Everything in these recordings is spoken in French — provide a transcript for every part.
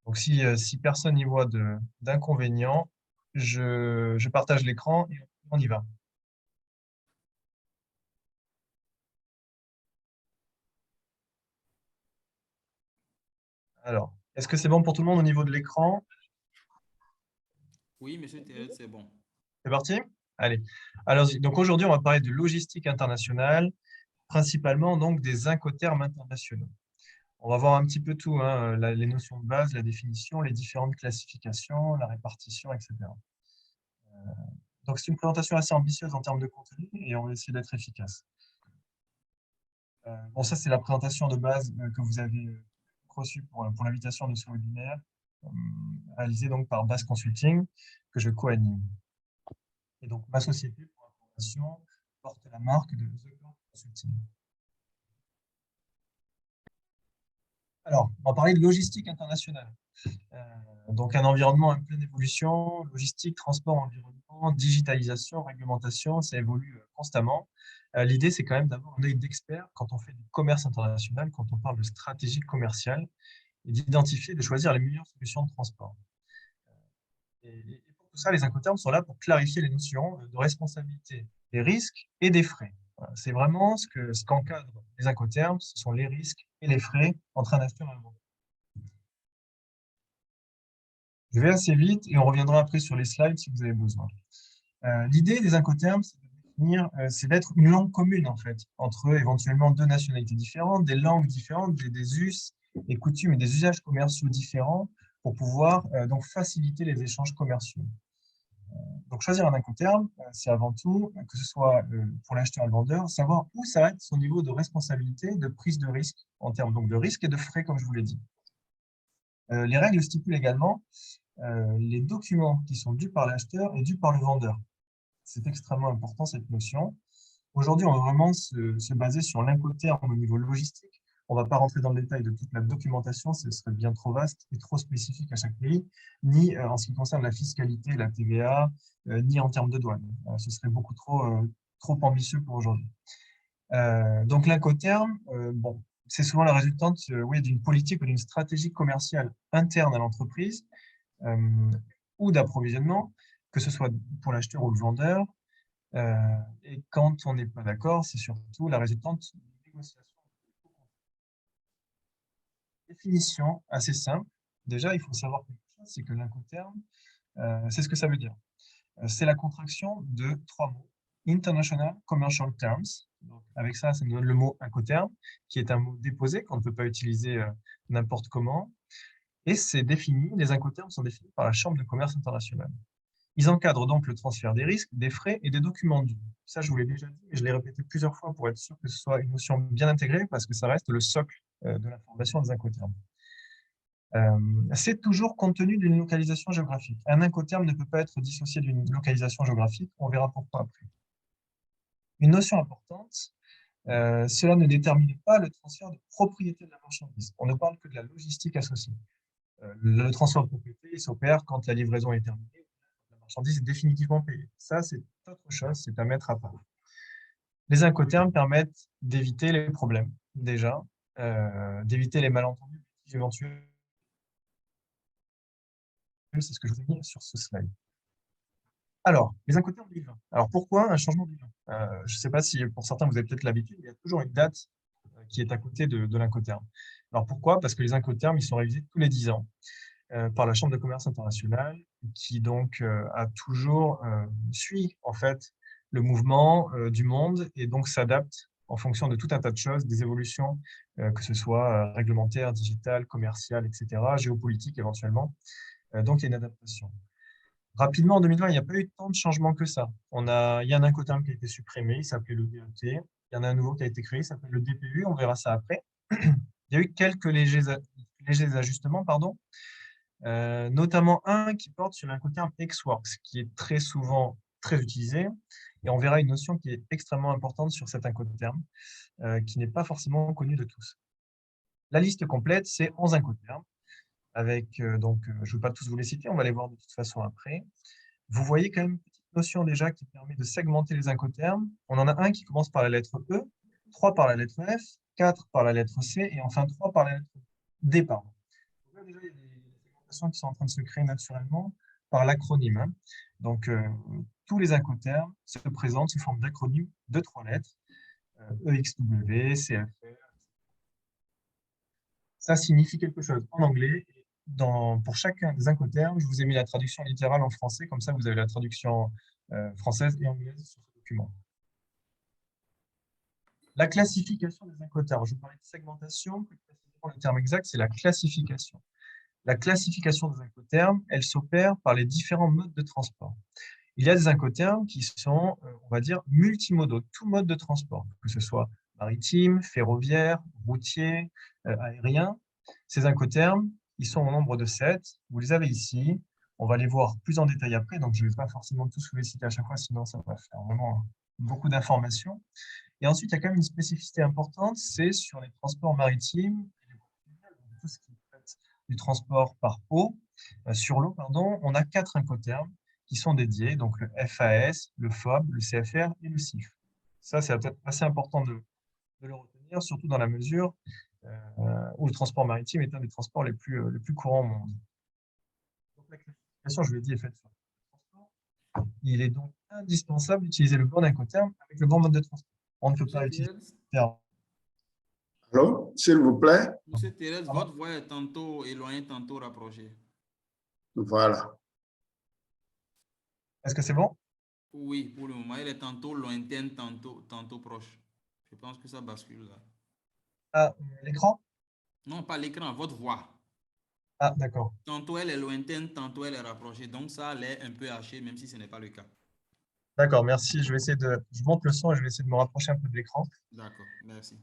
Donc, si personne n'y voit d'inconvénient, je partage l'écran et on y va. Alors, est-ce que c'est bon pour tout le monde au niveau de l'écran? Oui, monsieur Théel, c'est bon. C'est parti? Allez. Alors, donc aujourd'hui, on va parler de logistique internationale, principalement donc des incoterms internationaux. On va voir un petit peu tout, hein, les notions de base, la définition, les différentes classifications, la répartition, etc. Donc, c'est une présentation assez ambitieuse en termes de contenu et on va essayer d'être efficace. Bon, ça, c'est la présentation de base que vous avez reçue pour l'invitation de ce webinaire, euh, réalisé donc par Base Consulting, que je co-anime. Et donc, ma société, pour information, porte la marque de The Core Consulting. Alors, on va parler de logistique internationale. Donc, un environnement en pleine évolution, logistique, transport, environnement, digitalisation, réglementation, ça évolue constamment. L'idée, c'est quand même d'avoir un œil d'expert quand on fait du commerce international, quand on parle de stratégie commerciale, et d'identifier, de choisir les meilleures solutions de transport. Et pour tout ça, les incoterms sont là pour clarifier les notions de responsabilité, des risques et des frais. Voilà, c'est vraiment ce qu'encadrent les incoterms, ce sont les risques et les frais entre un acheteur et un vendeur. Je vais assez vite et on reviendra après sur les slides si vous avez besoin. L'idée des incoterms, c'est d'être une langue commune en fait, entre éventuellement deux nationalités différentes, des langues différentes, des us et coutumes et des usages commerciaux différents pour pouvoir donc faciliter les échanges commerciaux. Donc choisir un incoterm, c'est avant tout, que ce soit pour l'acheteur et le vendeur, savoir où s'arrête son niveau de responsabilité, de prise de risque, en termes donc de risque et de frais, comme je vous l'ai dit. Les règles stipulent également les documents qui sont dus par l'acheteur et dus par le vendeur. C'est extrêmement important cette notion. Aujourd'hui, on va vraiment se baser sur l'incoterm au niveau logistique. On ne va pas rentrer dans le détail de toute la documentation, ce serait bien trop vaste et trop spécifique à chaque pays, ni en ce qui concerne la fiscalité, la TVA, ni en termes de douane. Ce serait beaucoup trop ambitieux pour aujourd'hui. Donc l'incoterm, bon, c'est souvent la résultante oui, d'une politique ou d'une stratégie commerciale interne à l'entreprise euh, ou d'approvisionnement, que ce soit pour l'acheteur ou le vendeur. Et quand on n'est pas d'accord, c'est surtout la résultante d'une négociation. Définition assez simple. Déjà, il faut savoir quelque chose, c'est que l'incoterm, c'est ce que ça veut dire. C'est la contraction de trois mots. International Commercial Terms. Donc, avec ça, ça nous donne le mot incoterm, qui est un mot déposé qu'on ne peut pas utiliser n'importe comment. Et c'est défini, les incoterms sont définis par la Chambre de commerce internationale. Ils encadrent donc le transfert des risques, des frais et des documents dus. Ça, je vous l'ai déjà dit, mais je l'ai répété plusieurs fois pour être sûr que ce soit une notion bien intégrée, parce que ça reste le socle de l'information des incoterms. C'est toujours compte tenu d'une localisation géographique. Un incoterm ne peut pas être dissocié d'une localisation géographique. On verra pourquoi après. Une notion importante, cela ne détermine pas le transfert de propriété de la marchandise. On ne parle que de la logistique associée. Le transfert de propriété s'opère quand la livraison est terminée, la marchandise est définitivement payée. Ça, c'est autre chose, c'est à mettre à part. Les incoterms permettent d'éviter les problèmes, déjà, d'éviter les malentendus éventuels. C'est ce que je vous ai mis sur ce slide. Alors, les incoterms 2020. Alors, pourquoi un changement de nom? Je ne sais pas si pour certains, vous avez peut-être l'habitude, il y a toujours une date qui est à côté de l'incoterm. Alors, pourquoi? Parce que les incoterms, ils sont révisés tous les 10 ans par la Chambre de commerce internationale, qui donc a toujours suit en fait le mouvement du monde et donc s'adapte en fonction de tout un tas de choses, des évolutions, que ce soit réglementaires, digitales, commerciales, etc., géopolitiques éventuellement. Donc, il y a une adaptation. Rapidement, en 2020, il n'y a pas eu tant de changements que ça. Il y a un incoterm qui a été supprimé, il s'appelait le DET. Il y en a un nouveau qui a été créé, il s'appelle le DPU, on verra ça après. Il y a eu quelques légers ajustements, pardon, notamment un qui porte sur l'incoterm Xworks, qui est très souvent très utilisé. Et on verra une notion qui est extrêmement importante sur cet incoterm, qui n'est pas forcément connue de tous. La liste complète, c'est 11 incoterms, avec, je ne vais pas tous vous les citer, on va les voir de toute façon après. Vous voyez quand même une petite notion déjà qui permet de segmenter les incoterms. On en a un qui commence par la lettre E, 3 par la lettre F, 4 par la lettre C et enfin 3 par la lettre D. Pardon. Donc là, déjà, il y a des qui sont en train de se créer naturellement par l'acronyme, hein. Donc, tous les incoterms se présentent sous forme d'acronymes de 3 lettres, EXW, CFR. Ça signifie quelque chose en anglais. Pour chacun des incoterms, je vous ai mis la traduction littérale en français, comme ça vous avez la traduction française et anglaise sur ce document. La classification des incoterms. Je vous parlais de segmentation, plus précisément le terme exact, c'est la classification. La classification des incoterms, elle s'opère par les différents modes de transport. Il y a des incoterms qui sont, on va dire, multimodaux, tout mode de transport, que ce soit maritime, ferroviaire, routier, aérien. Ces incoterms, ils sont au nombre de 7. Vous les avez ici. On va les voir plus en détail après, donc je ne vais pas forcément tous vous les citer à chaque fois, sinon ça va faire vraiment beaucoup d'informations. Et ensuite, il y a quand même une spécificité importante, c'est sur les transports maritimes, tout ce qui traite du transport par eau, sur l'eau, pardon, on a 4 incoterms qui sont dédiés, donc le FAS, le FOB, le CFR et le CIF. Ça, c'est peut-être assez important de le retenir, surtout dans la mesure où le transport maritime est un des transports les plus courants au monde. Donc, la classification, je l'ai dit, est faite sur le transport. Il est donc indispensable d'utiliser le bon incoterm avec le bon mode de transport. On ne peut pas utiliser le terme. Allô, s'il vous plaît. Monsieur Thérèse, votre voix est tantôt éloignée, tantôt rapprochée. Voilà. Est-ce que c'est bon? Oui, pour le moment, elle est tantôt lointaine, tantôt proche. Je pense que ça bascule là. Ah, l'écran? Non, pas l'écran, votre voix. Ah, d'accord. Tantôt elle est lointaine, tantôt elle est rapprochée. Donc ça l'est un peu haché, même si ce n'est pas le cas. D'accord, merci. Je monte le son et je vais essayer de me rapprocher un peu de l'écran. D'accord, merci.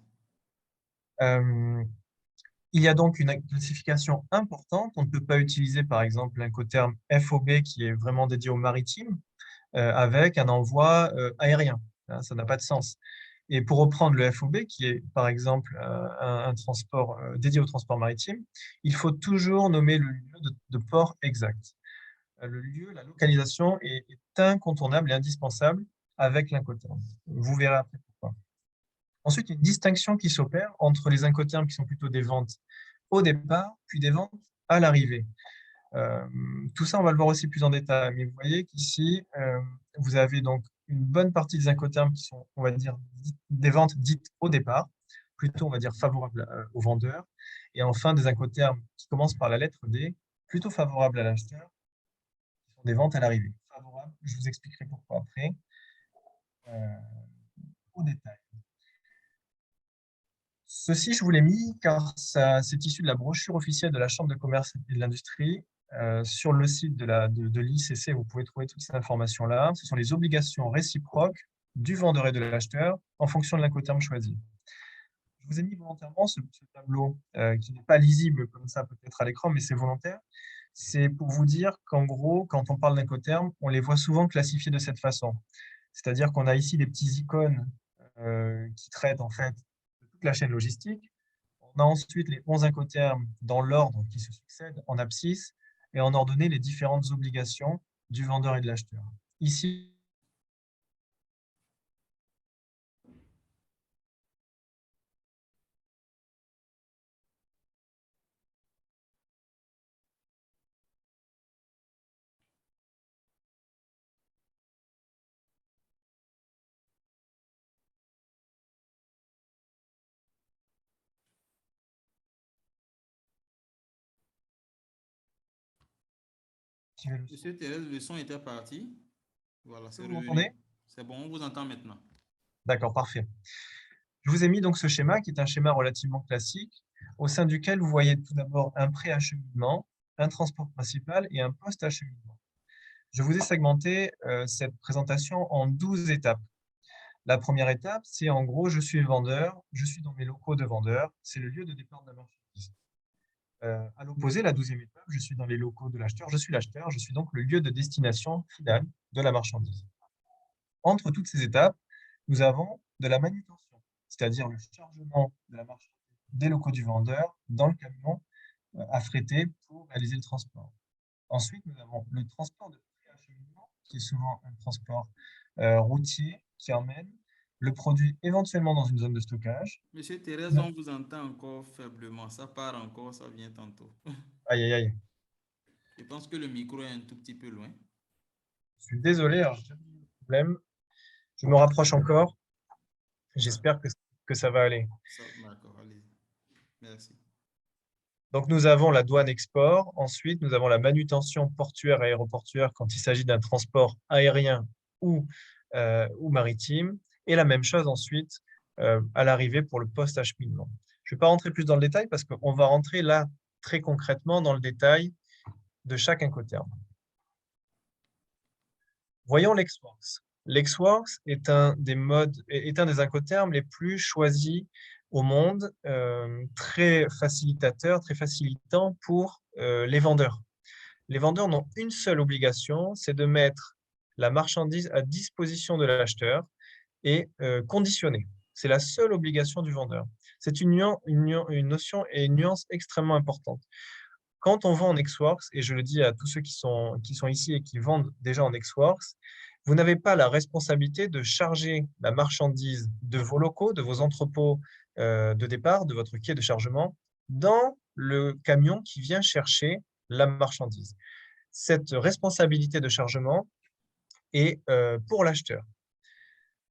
Il y a donc une classification importante. On ne peut pas utiliser, par exemple, l'incoterm FOB qui est vraiment dédié au maritime avec un envoi aérien. Hein, ça n'a pas de sens. Et pour reprendre le FOB, qui est par exemple un transport dédié au transport maritime, il faut toujours nommer le lieu de port exact. Le lieu, la localisation est incontournable et indispensable avec l'incoterm. Vous verrez après pourquoi. Ensuite, une distinction qui s'opère entre les incoterms qui sont plutôt des ventes au départ, puis des ventes à l'arrivée. Tout ça, on va le voir aussi plus en détail. Mais vous voyez qu'ici, vous avez donc une bonne partie des incoterms qui sont, on va dire, des ventes dites au départ, plutôt, on va dire, favorables aux vendeurs. Et enfin, des incoterms qui commencent par la lettre D, plutôt favorables à l'acheteur, qui sont des ventes à l'arrivée. Favorables, je vous expliquerai pourquoi après, au détail. Ceci, je vous l'ai mis car c'est issu de la brochure officielle de la Chambre de commerce et de l'industrie. Sur le site de l'ICC, vous pouvez trouver toutes ces informations-là. Ce sont les obligations réciproques du vendeur et de l'acheteur en fonction de l'incoterm choisi. Je vous ai mis volontairement ce tableau qui n'est pas lisible comme ça peut-être à l'écran, mais c'est volontaire. C'est pour vous dire qu'en gros, quand on parle d'incoterm, on les voit souvent classifiés de cette façon. C'est-à-dire qu'on a ici des petits icônes qui traitent en fait de toute la chaîne logistique. On a ensuite les 11 incoterms dans l'ordre qui se succèdent en abscisse et en ordonnée les différentes obligations du vendeur et de l'acheteur. Ici, Monsieur Thérèse, le son était parti. Voilà, c'est vous revenu. m'entendez? C'est bon, on vous entend maintenant. D'accord, parfait. Je vous ai mis donc ce schéma qui est un schéma relativement classique au sein duquel vous voyez tout d'abord un pré-acheminement, un transport principal et un post-acheminement. Je vous ai segmenté cette présentation en 12 étapes. La première étape, c'est en gros, je suis vendeur, je suis dans mes locaux de vendeur, c'est le lieu de départ de la marchandise. À l'opposé, la 12e étape, je suis dans les locaux de l'acheteur, je suis l'acheteur, je suis donc le lieu de destination finale de la marchandise. Entre toutes ces étapes, nous avons de la manutention, c'est-à-dire le chargement de la marchandise des locaux du vendeur dans le camion affrété pour réaliser le transport. Ensuite, nous avons le transport de pré-acheminement, qui est souvent un transport routier qui emmène le produit éventuellement dans une zone de stockage. Monsieur Thérèse, on vous entend encore faiblement. Ça part encore, ça vient tantôt. Aïe, aïe, aïe. Je pense que le micro est un tout petit peu loin. Je suis désolé, alors, j'ai un problème. Je me rapproche encore. J'espère que ça va aller. D'accord, allez. Merci. Donc, nous avons la douane export. Ensuite, nous avons la manutention portuaire et aéroportuaire quand il s'agit d'un transport aérien ou maritime. Et la même chose ensuite à l'arrivée pour le post-acheminement. Je ne vais pas rentrer plus dans le détail parce qu'on va rentrer là très concrètement dans le détail de chaque incoterm. Voyons l'Exworks. L'Exworks est un des incoterms les plus choisis au monde, très facilitateur, très facilitant pour les vendeurs. Les vendeurs n'ont une seule obligation, c'est de mettre la marchandise à disposition de l'acheteur et conditionnée. C'est la seule obligation du vendeur. C'est une notion et une nuance extrêmement importante. Quand on vend en Exworks, et je le dis à tous ceux qui sont ici et qui vendent déjà en Exworks, vous n'avez pas la responsabilité de charger la marchandise de vos locaux, de vos entrepôts de départ, de votre quai de chargement, dans le camion qui vient chercher la marchandise. Cette responsabilité de chargement est pour l'acheteur.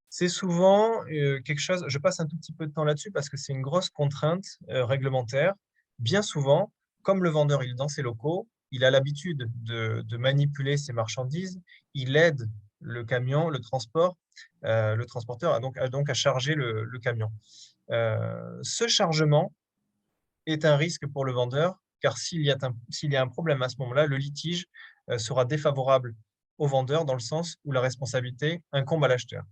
C'est souvent quelque chose, je passe un tout petit peu de temps là-dessus parce que c'est une grosse contrainte réglementaire. Bien souvent, comme le vendeur il est dans ses locaux, il a l'habitude de manipuler ses marchandises, il aide le camion, le transporteur a donc à charger le camion. Ce chargement est un risque pour le vendeur, car s'il y a un problème à ce moment-là, le litige sera défavorable au vendeur dans le sens où la responsabilité incombe à l'acheteur.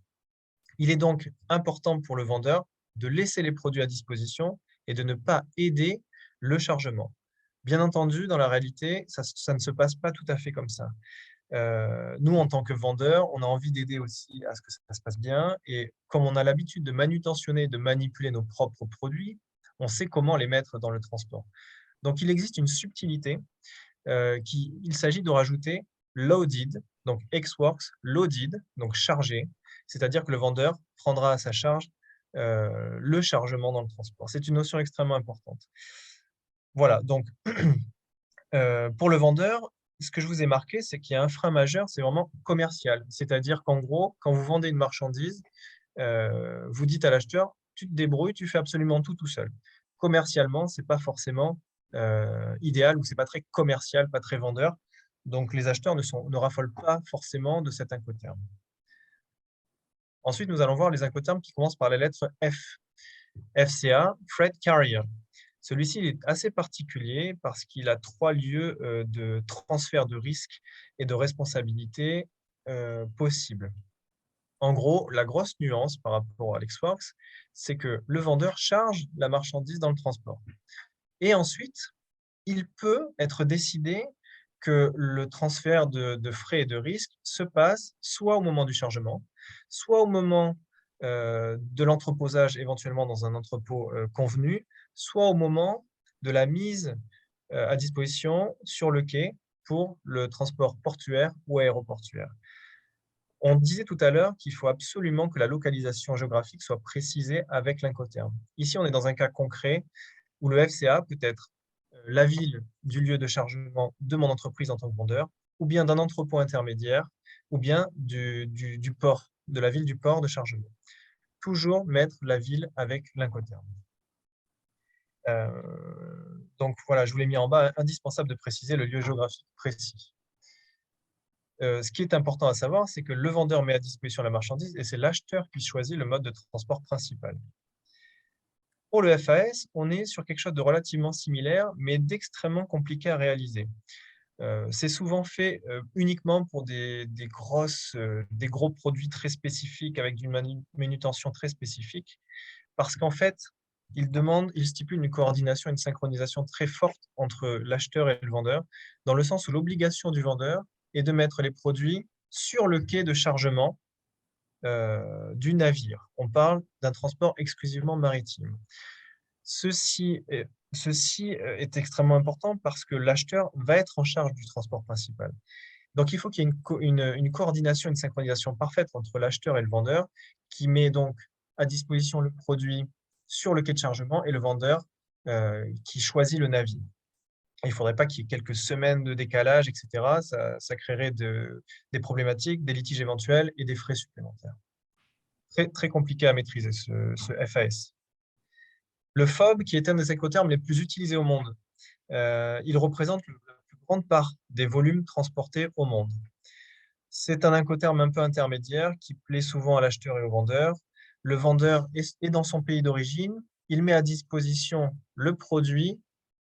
Il est donc important pour le vendeur de laisser les produits à disposition et de ne pas aider le chargement. Bien entendu, dans la réalité, ça ne se passe pas tout à fait comme ça. Nous, en tant que vendeurs, on a envie d'aider aussi à ce que ça se passe bien. Et comme on a l'habitude de manutentionner, de manipuler nos propres produits, on sait comment les mettre dans le transport. Donc, il existe une subtilité. Il s'agit de rajouter loaded, donc Exworks, loaded, donc chargé, c'est-à-dire que le vendeur prendra à sa charge le chargement dans le transport. C'est une notion extrêmement importante. Voilà, donc pour le vendeur, ce que je vous ai marqué, c'est qu'il y a un frein majeur, c'est vraiment commercial. C'est-à-dire qu'en gros, quand vous vendez une marchandise, vous dites à l'acheteur, tu te débrouilles, tu fais absolument tout seul. Commercialement, ce n'est pas forcément idéal ou ce n'est pas très commercial, pas très vendeur. Donc, les acheteurs ne raffolent pas forcément de cet incoterm. Ensuite, nous allons voir les incoterms qui commencent par la lettre F. FCA, Freight Carrier. Celui-ci est assez particulier parce qu'il a 3 lieux de transfert de risque et de responsabilité possibles. En gros, la grosse nuance par rapport à l'Exworks, c'est que le vendeur charge la marchandise dans le transport. Et ensuite, il peut être décidé que le transfert de frais et de risques se passe soit au moment du chargement, soit au moment de l'entreposage éventuellement dans un entrepôt convenu, soit au moment de la mise à disposition sur le quai pour le transport portuaire ou aéroportuaire. On disait tout à l'heure qu'il faut absolument que la localisation géographique soit précisée avec l'incoterm. Ici, on est dans un cas concret où le FCA peut être la ville du lieu de chargement de mon entreprise en tant que vendeur, ou bien d'un entrepôt intermédiaire, ou bien du port, de la ville du port de chargement. Toujours mettre la ville avec l'incoterm. Donc voilà, je vous l'ai mis en bas, indispensable de préciser le lieu géographique précis. Ce qui est important à savoir, c'est que le vendeur met à disposition la marchandise et c'est l'acheteur qui choisit le mode de transport principal. Pour le FAS, on est sur quelque chose de relativement similaire, mais d'extrêmement compliqué à réaliser. C'est souvent fait uniquement pour des gros produits très spécifiques avec une manutention très spécifique, parce qu'en fait, il stipule une coordination, une synchronisation très forte entre l'acheteur et le vendeur, dans le sens où l'obligation du vendeur est de mettre les produits sur le quai de chargement du navire. On parle d'un transport exclusivement maritime. Ceci est extrêmement important parce que l'acheteur va être en charge du transport principal. Donc, il faut qu'il y ait une coordination, une synchronisation parfaite entre l'acheteur et le vendeur qui met donc à disposition le produit sur le quai de chargement et le vendeur qui choisit le navire. Il ne faudrait pas qu'il y ait quelques semaines de décalage, etc. Ça créerait des problématiques, des litiges éventuels et des frais supplémentaires. Très, très compliqué à maîtriser, ce FAS. Le FOB, qui est un des incoterms les plus utilisés au monde, il représente la plus grande part des volumes transportés au monde. C'est un incoterm un peu intermédiaire qui plaît souvent à l'acheteur et au vendeur. Le vendeur est dans son pays d'origine, il met à disposition le produit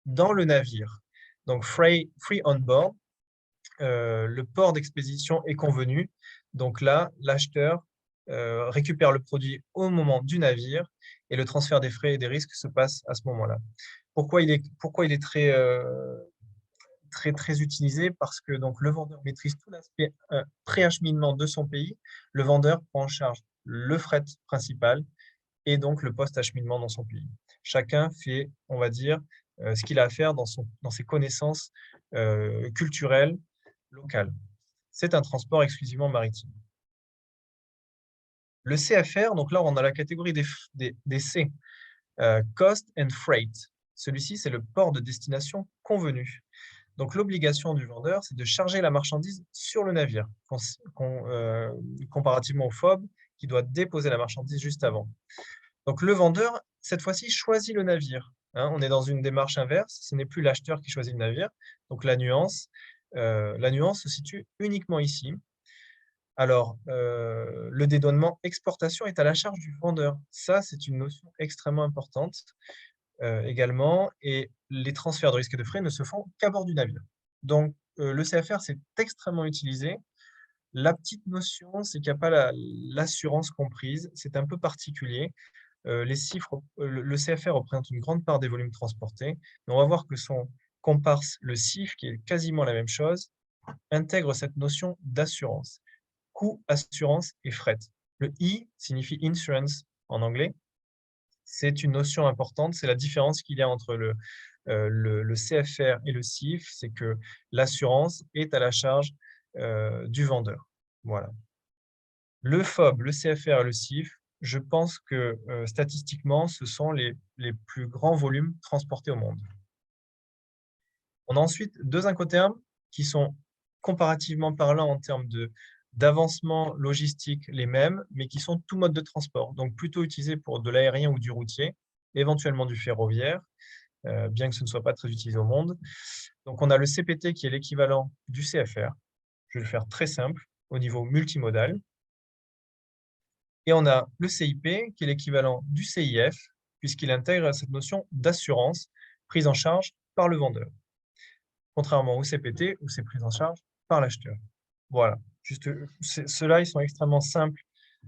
dans le navire. Donc, free on board, le port d'expédition est convenu. Donc là, l'acheteur récupère le produit au moment du navire et le transfert des frais et des risques se passe à ce moment-là. Pourquoi il est très utilisé? Parce que donc, le vendeur maîtrise tout l'aspect pré-acheminement de son pays. Le vendeur prend en charge le fret principal et donc le post-acheminement dans son pays. Chacun fait, on va dire, ce qu'il a à faire dans ses connaissances culturelles locales. C'est un transport exclusivement maritime. Le CFR, donc là, on a la catégorie des C, Cost and Freight. Celui-ci, c'est le port de destination convenu. Donc, l'obligation du vendeur, c'est de charger la marchandise sur le navire, comparativement au FOB, qui doit déposer la marchandise juste avant. Donc, le vendeur, cette fois-ci, choisit le navire. Hein, on est dans une démarche inverse. Ce n'est plus l'acheteur qui choisit le navire. Donc, la nuance se situe uniquement ici. Alors, le dédouanement exportation est à la charge du vendeur. Ça, c'est une notion extrêmement importante également. Et les transferts de risques et de frais ne se font qu'à bord du navire. Donc, le CFR, c'est extrêmement utilisé. La petite notion, c'est qu'il n'y a pas l'assurance comprise. C'est un peu particulier. Les chiffres, le CFR représente une grande part des volumes transportés. Mais on va voir que son comparse, le CIF, qui est quasiment la même chose, intègre cette notion d'assurance. Coût, assurance et fret. Le I signifie insurance en anglais. C'est une notion importante. C'est la différence qu'il y a entre le CFR et le CIF. C'est que l'assurance est à la charge du vendeur. Voilà. Le FOB, le CFR et le CIF, je pense que statistiquement, ce sont les plus grands volumes transportés au monde. On a ensuite deux incoterms qui sont comparativement parlant en termes d'avancement logistique les mêmes, mais qui sont tout mode de transport, donc plutôt utilisés pour de l'aérien ou du routier, éventuellement du ferroviaire, bien que ce ne soit pas très utilisé au monde. Donc on a le CPT qui est l'équivalent du CFR, je vais le faire très simple, au niveau multimodal. Et on a le CIP qui est l'équivalent du CIF, puisqu'il intègre cette notion d'assurance prise en charge par le vendeur, contrairement au CPT où c'est pris en charge par l'acheteur. Voilà, juste ceux-là, ils sont extrêmement simples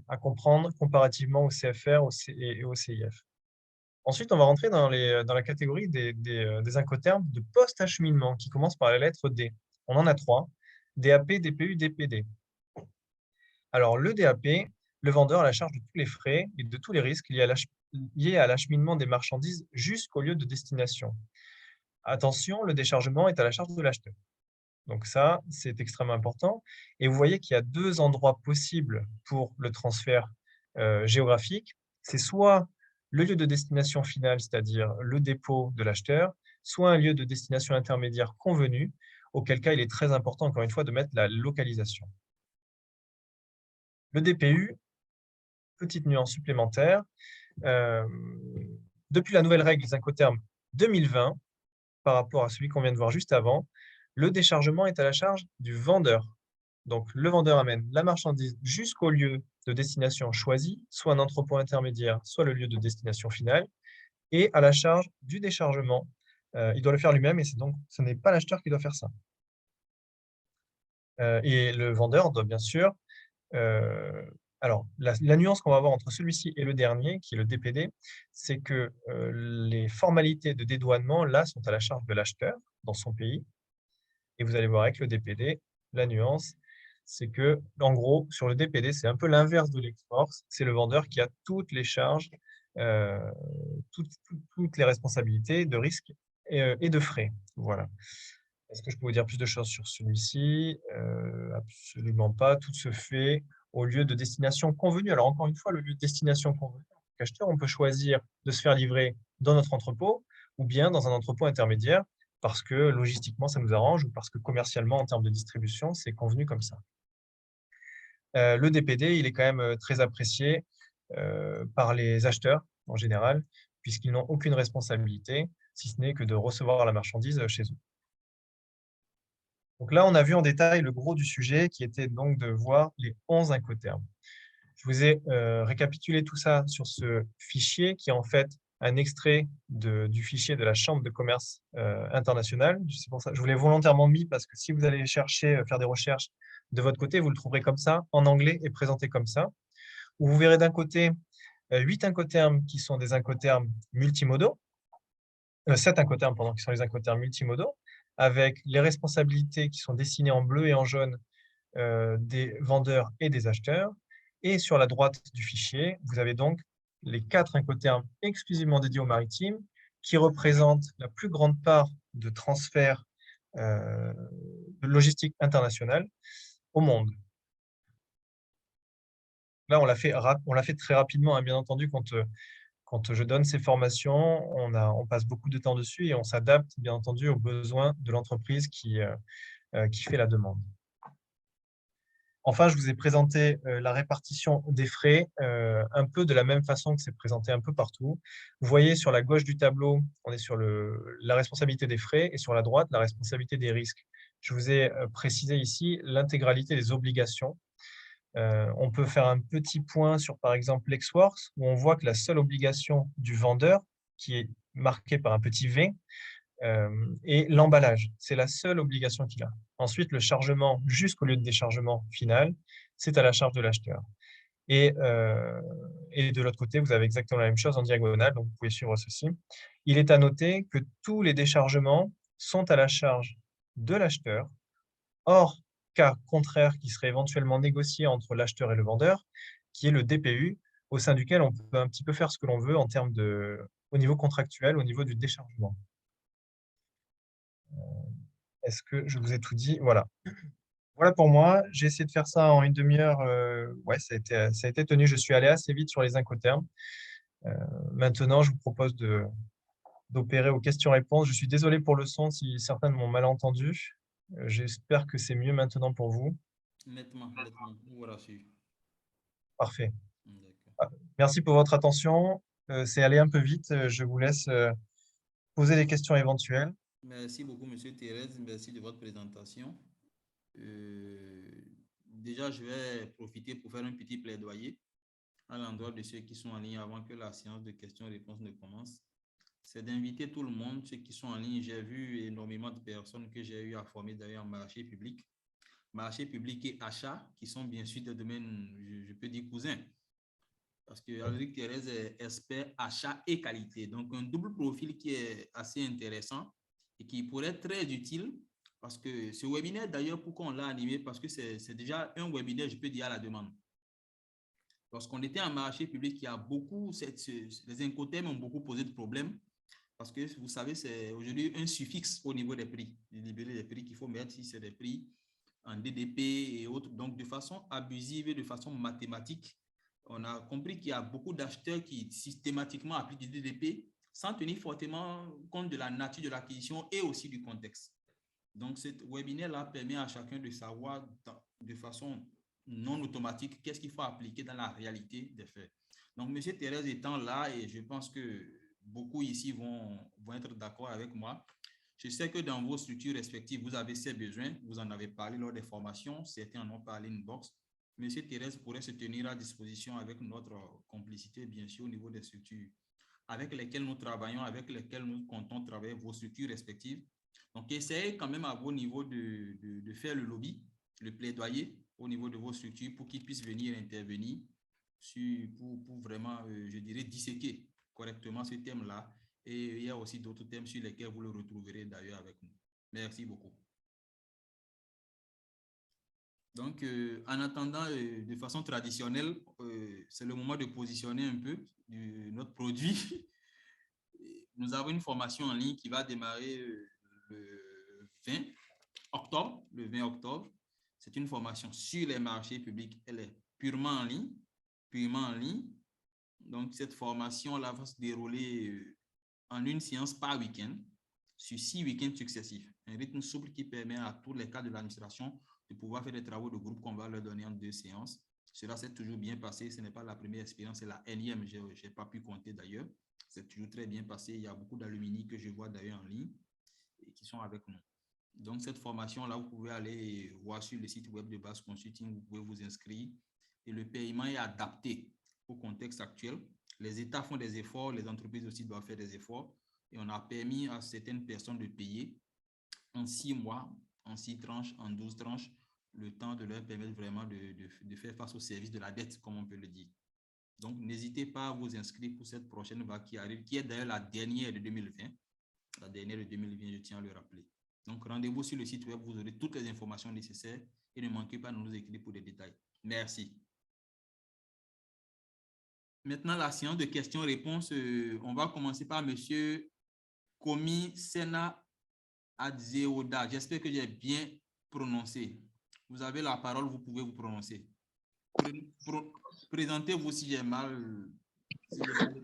à comprendre comparativement au CFR et au CIF. Ensuite, on va rentrer dans la catégorie des incoterms de post-acheminement qui commencent par la lettre D. On en a trois, DAP, DPU, DPD. Alors, le DAP, le vendeur a la charge de tous les frais et de tous les risques liés à l'acheminement des marchandises jusqu'au lieu de destination. Attention, le déchargement est à la charge de l'acheteur. Donc ça, c'est extrêmement important. Et vous voyez qu'il y a deux endroits possibles pour le transfert géographique. C'est soit le lieu de destination finale, c'est-à-dire le dépôt de l'acheteur, soit un lieu de destination intermédiaire convenu, auquel cas il est très important, encore une fois, de mettre la localisation. Le DPU, petite nuance supplémentaire, depuis la nouvelle règle des incoterms 2020, par rapport à celui qu'on vient de voir juste avant, le déchargement est à la charge du vendeur. Donc, le vendeur amène la marchandise jusqu'au lieu de destination choisi, soit un entrepôt intermédiaire, soit le lieu de destination finale, et à la charge du déchargement. Il doit le faire lui-même, et donc ce n'est pas l'acheteur qui doit faire ça. Et le vendeur doit bien sûr... alors, la nuance qu'on va avoir entre celui-ci et le dernier, qui est le DPD, c'est que les formalités de dédouanement, là, sont à la charge de l'acheteur dans son pays. Et vous allez voir avec le DPD, la nuance, c'est que, en gros, sur le DPD, c'est un peu l'inverse de l'export. C'est le vendeur qui a toutes les charges, toutes les responsabilités de risques et de frais. Voilà. Est-ce que je peux vous dire plus de choses sur celui-ci? Absolument pas. Tout se fait au lieu de destination convenu. Alors, encore une fois, le lieu de destination convenu, en tant qu'acheteur, on peut choisir de se faire livrer dans notre entrepôt ou bien dans un entrepôt intermédiaire parce que logistiquement, ça nous arrange ou parce que commercialement, en termes de distribution, c'est convenu comme ça. Le DPD, il est quand même très apprécié par les acheteurs en général, puisqu'ils n'ont aucune responsabilité, si ce n'est que de recevoir la marchandise chez eux. Donc là, on a vu en détail le gros du sujet, qui était donc de voir les 11 Incoterms. Je vous ai récapitulé tout ça sur ce fichier, qui est en fait un extrait du fichier de la Chambre de commerce internationale. C'est pour ça, je vous l'ai volontairement mis, parce que si vous allez chercher, faire des recherches de votre côté, vous le trouverez comme ça, en anglais et présenté comme ça, où vous verrez d'un côté 8 incoterms qui sont des incoterms multimodaux, 7 incoterms, pardon, qui sont les incoterms multimodaux, avec les responsabilités qui sont dessinées en bleu et en jaune des vendeurs et des acheteurs. Et sur la droite du fichier, vous avez donc les 4 incoterms exclusivement dédiés au maritime, qui représentent la plus grande part de transferts de logistique internationale au monde. Là, on l'a fait très rapidement, hein, bien entendu, quand je donne ces formations, on passe beaucoup de temps dessus et on s'adapte, bien entendu, aux besoins de l'entreprise qui fait la demande. Enfin, je vous ai présenté la répartition des frais un peu de la même façon que c'est présenté un peu partout. Vous voyez, sur la gauche du tableau, on est sur la responsabilité des frais et sur la droite, la responsabilité des risques. Je vous ai précisé ici l'intégralité des obligations. On peut faire un petit point sur, par exemple, Lexworks, où on voit que la seule obligation du vendeur, qui est marquée par un petit V, est l'emballage. C'est la seule obligation qu'il a. Ensuite, le chargement jusqu'au lieu de déchargement final, c'est à la charge de l'acheteur. Et de l'autre côté, vous avez exactement la même chose en diagonale, donc vous pouvez suivre ceci. Il est à noter que tous les déchargements sont à la charge de l'acheteur, hors cas contraire qui serait éventuellement négocié entre l'acheteur et le vendeur, qui est le DPU, au sein duquel on peut un petit peu faire ce que l'on veut en termes au niveau contractuel, au niveau du déchargement. Est-ce que je vous ai tout dit? Voilà. Voilà pour moi. J'ai essayé de faire ça en une demi-heure. Ouais, ça a été tenu. Je suis allé assez vite sur les incoterms. Maintenant, je vous propose d'opérer aux questions-réponses. Je suis désolé pour le son si certains m'ont mal entendu. J'espère que c'est mieux maintenant pour vous. Nettement, nettement. Vous rassure. Parfait. D'accord. Merci pour votre attention. C'est allé un peu vite. Je vous laisse poser les questions éventuelles. Merci beaucoup, Monsieur Thérèse. Merci de votre présentation. Déjà, je vais profiter pour faire un petit plaidoyer à l'endroit de ceux qui sont en ligne avant que la séance de questions-réponses ne commence. C'est d'inviter tout le monde, ceux qui sont en ligne. J'ai vu énormément de personnes que j'ai eu à former d'ailleurs en marché public. Marché public et achat, qui sont bien sûr des domaines, je peux dire cousins. Parce que Henri Thérèse est expert achat et qualité. Donc, un double profil qui est assez intéressant et qui pourrait être très utile. Parce que ce webinaire, d'ailleurs, pourquoi on l'a animé? Parce que c'est déjà un webinaire, je peux dire, à la demande. Lorsqu'on était en marché public, il y a beaucoup, les incoterms ont beaucoup posé de problèmes. Parce que vous savez, c'est aujourd'hui un suffixe au niveau des prix, les libellés des prix qu'il faut mettre si c'est des prix en DDP et autres. Donc, de façon abusive et de façon mathématique, on a compris qu'il y a beaucoup d'acheteurs qui systématiquement appliquent du DDP sans tenir fortement compte de la nature de l'acquisition et aussi du contexte. Donc, ce webinaire-là permet à chacun de savoir de façon non automatique qu'est-ce qu'il faut appliquer dans la réalité des faits. Donc, M. Thérèse étant là, et je pense que beaucoup ici vont être d'accord avec moi, je sais que dans vos structures respectives, vous avez ces besoins. Vous en avez parlé lors des formations. Certains en ont parlé inbox. Monsieur Thérèse pourrait se tenir à disposition avec notre complicité, bien sûr, au niveau des structures avec lesquelles nous travaillons, avec lesquelles nous comptons travailler, vos structures respectives. Donc, essayez quand même à vos niveaux de faire le lobby, le plaidoyer au niveau de vos structures pour qu'ils puissent venir intervenir pour vraiment, je dirais, disséquer correctement ce thème-là. Et il y a aussi d'autres thèmes sur lesquels vous le retrouverez d'ailleurs avec nous. Merci beaucoup. Donc, en attendant, de façon traditionnelle, c'est le moment de positionner un peu notre produit. Nous avons une formation en ligne qui va démarrer le 20 octobre. Le 20 octobre, c'est une formation sur les marchés publics. Elle est purement en ligne. Purement en ligne. Donc, cette formation-là va se dérouler en une séance par week-end. sur 6 week-ends successifs. Un rythme souple qui permet à tous les cadres de l'administration de pouvoir faire des travaux de groupe qu'on va leur donner en 2 séances. Cela s'est toujours bien passé. Ce n'est pas la première expérience, c'est la énième. Je n'ai pas pu compter d'ailleurs. C'est toujours très bien passé. Il y a beaucoup d'alumni que je vois d'ailleurs en ligne et qui sont avec nous. Donc, cette formation-là, vous pouvez aller voir sur le site web de Base Consulting, vous pouvez vous inscrire. Et le paiement est adapté au contexte actuel. Les États font des efforts, les entreprises aussi doivent faire des efforts. Et on a permis à certaines personnes de payer en 6 mois, en 6 tranches, en 12 tranches, le temps de leur permettre vraiment de faire face au service de la dette, comme on peut le dire. Donc, n'hésitez pas à vous inscrire pour cette prochaine vague qui arrive, qui est d'ailleurs la dernière de 2020. La dernière de 2020, je tiens à le rappeler. Donc, rendez-vous sur le site web, vous aurez toutes les informations nécessaires et ne manquez pas de nous écrire pour des détails. Merci. Maintenant, la séance de questions-réponses, on va commencer par M. Komi Sena Adzeoda. J'espère que j'ai bien prononcé. Vous avez la parole, vous pouvez vous prononcer. Présentez-vous si j'ai mal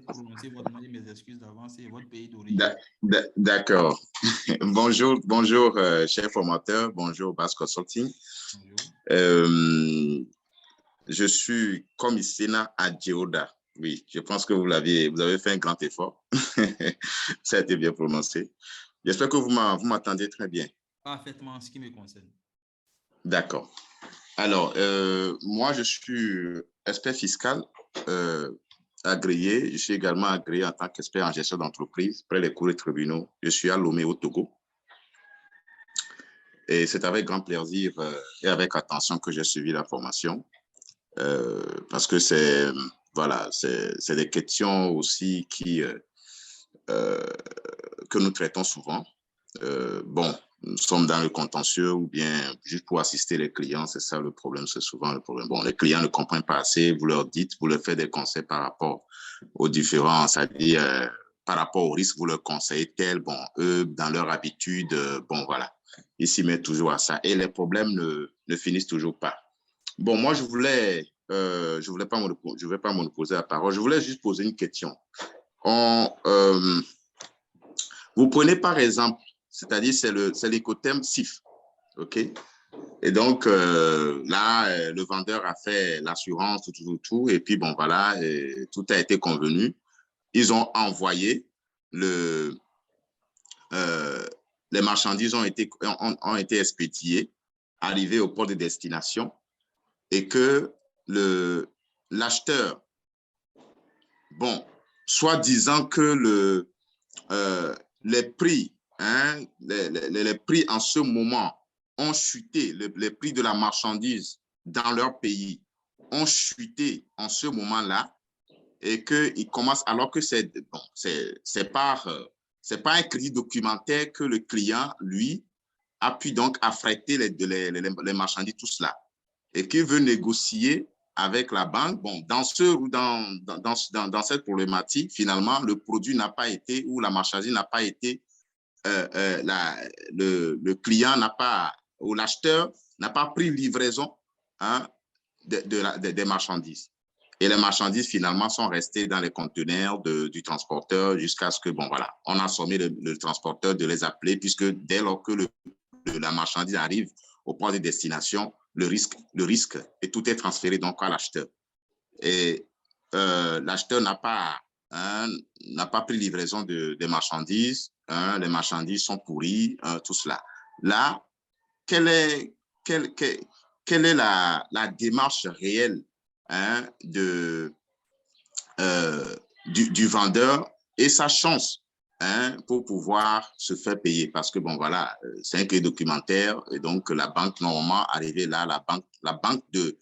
prononcé votre nom et mes excuses d'avance et votre pays d'origine. D'accord. Bonjour, bonjour, chers formateurs. Bonjour, Base Consulting. Bonjour. Je suis Komisena Adjeoda. Oui, je pense que vous avez fait un grand effort. Ça a été bien prononcé. J'espère que vous m'attendez très bien. Parfaitement en ce qui me concerne. D'accord. Alors, moi, je suis expert fiscal agréé. Je suis également agréé en tant qu'expert en gestion d'entreprise près les cours et tribunaux. Je suis à Lomé au Togo. Et c'est avec grand plaisir et avec attention que j'ai suivi la formation parce que c'est des questions aussi que nous traitons souvent. Bon, nous sommes dans le contentieux ou bien juste pour assister les clients, c'est ça le problème, c'est souvent le problème. Bon, les clients ne comprennent pas assez, vous leur dites, vous leur faites des conseils par rapport aux différents, c'est-à-dire par rapport aux risques, vous leur conseillez tel, bon, eux, dans leur habitude, bon, voilà, ils s'y mettent toujours à ça et les problèmes ne finissent toujours pas. Bon, moi, je voulais pas m'opposer à la parole, je voulais juste poser une question. Vous prenez par exemple, c'est-à-dire c'est l'écothème CIF, ok? Et donc là, le vendeur a fait l'assurance, tout, et puis bon voilà, et tout a été convenu. Ils ont envoyé les marchandises ont été expédiées, arrivées au port de destination, et que l'acheteur, bon, soit disant que les prix, hein, les prix en ce moment ont chuté, les prix de la marchandise dans leur pays ont chuté en ce moment-là et qu'ils commencent, alors que c'est pas un crédit documentaire que le client, lui, appuie donc à affréter les marchandises, tout cela, et qu'il veut négocier avec la banque. Bon, dans cette problématique, finalement, le produit n'a pas été, ou la marchandise n'a pas été, le client n'a pas, ou l'acheteur n'a pas pris livraison, hein, des marchandises. Et les marchandises, finalement, sont restées dans les conteneurs du transporteur jusqu'à ce que, bon, voilà, on a sommé le transporteur de les appeler, puisque dès lors que la marchandise arrive au point de destination, le risque, et tout est transféré donc à l'acheteur. Et l'acheteur n'a pas pris livraison des marchandises, hein, les marchandises sont pourries, tout cela. Là, quelle est la démarche réelle, hein, du vendeur et sa chance, hein, pour pouvoir se faire payer, parce que bon voilà, c'est un crédit documentaire et donc la banque, normalement, arrivée là, la banque de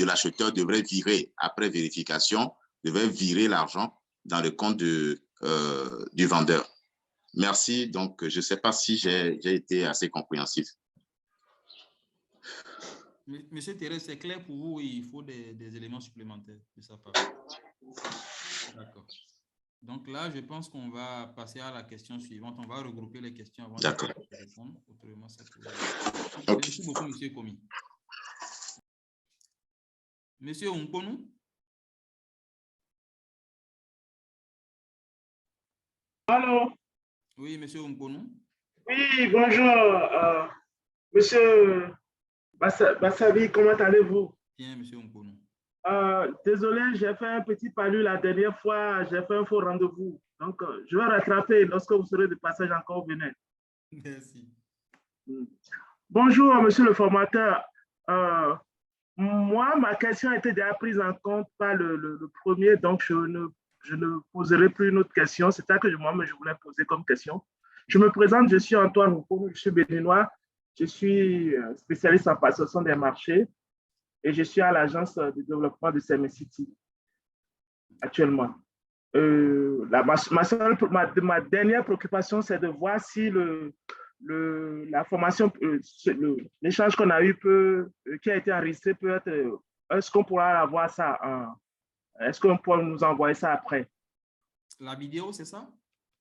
l'acheteur devrait virer, après vérification, devrait virer l'argent dans le compte du vendeur. Merci. Donc, je ne sais pas si j'ai été assez compréhensif. Monsieur Thérèse, c'est clair pour vous, il faut des éléments supplémentaires de sa part. D'accord. Donc là, je pense qu'on va passer à la question suivante. On va regrouper les questions avant de répondre. Autrement, ça peut... Okay. Merci beaucoup, monsieur Komi. Monsieur Onkonou? Allô? Oui, monsieur Umpono. Oui, bonjour, monsieur Bassavi, comment allez-vous? Bien, monsieur Umpono. Désolé, j'ai fait un petit palu la dernière fois, j'ai fait un faux rendez-vous. Donc, je vais rattraper lorsque vous serez de passage encore au Bénin. Merci. Bonjour, monsieur le formateur. Moi, ma question a été déjà prise en compte par le premier, donc je ne poserai plus une autre question. C'est ça que moi-même je voulais poser comme question. Je me présente, je suis Antoine Rupono, je suis béninois, je suis spécialiste en passation des marchés et je suis à l'agence de développement de CMS City actuellement. Ma dernière préoccupation, c'est de voir si la formation, l'échange qu'on a eu qui a été enregistré peut être, est-ce qu'on pourra avoir ça, est-ce qu'on peut nous envoyer ça après? La vidéo, c'est ça?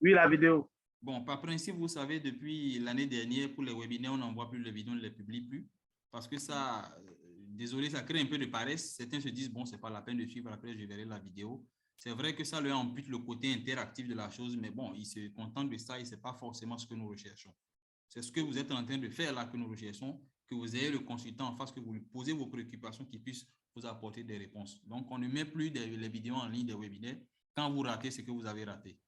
Oui, la vidéo. Bon, par principe, vous savez, depuis l'année dernière, pour les webinaires, on n'envoie plus les vidéos, on ne les publie plus. Parce que ça, désolé, ça crée un peu de paresse. Certains se disent, bon, c'est pas la peine de suivre, après je verrai la vidéo. C'est vrai que ça leur ampute le côté interactif de la chose, mais bon, ils se contentent de ça et ce n'est pas forcément ce que nous recherchons. C'est ce que vous êtes en train de faire là que nous recherchons, que vous ayez le consultant en face, que vous lui posez vos préoccupations, qu'il puisse vous apporter des réponses. Donc, on ne met plus les vidéos en ligne des webinaires. Quand vous ratez, c'est que vous avez raté.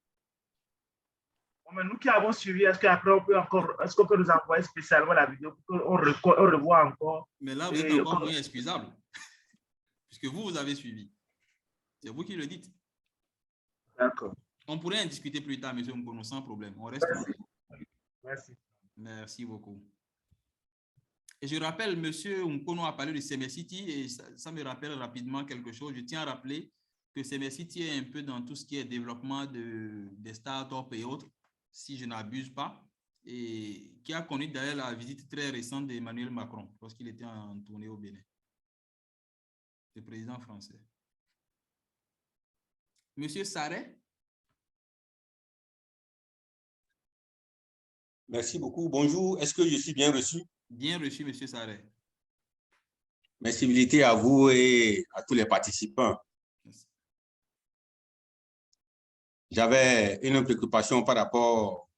Bon, mais nous qui avons suivi, est-ce qu'après on peut encore, est-ce qu'on peut nous envoyer spécialement la vidéo pour qu'on revoie encore? Mais là, vous êtes encore moins excusable, puisque vous avez suivi. C'est vous qui le dites. D'accord. On pourrait en discuter plus tard, monsieur Mkono, sans problème. On reste. Merci. Merci. Merci beaucoup. Et je rappelle, monsieur Mkono a parlé de CMS City et ça me rappelle rapidement quelque chose. Je tiens à rappeler que CMS City est un peu dans tout ce qui est développement des startups et autres, si je n'abuse pas, et qui a connu d'ailleurs la visite très récente d'Emmanuel Macron lorsqu'il était en tournée au Bénin, le président français. Monsieur Sarret. Merci beaucoup. Bonjour. Est-ce que je suis bien reçu? Bien reçu, monsieur Sarret. Merci à vous et à tous les participants. Merci. J'avais une préoccupation par rapport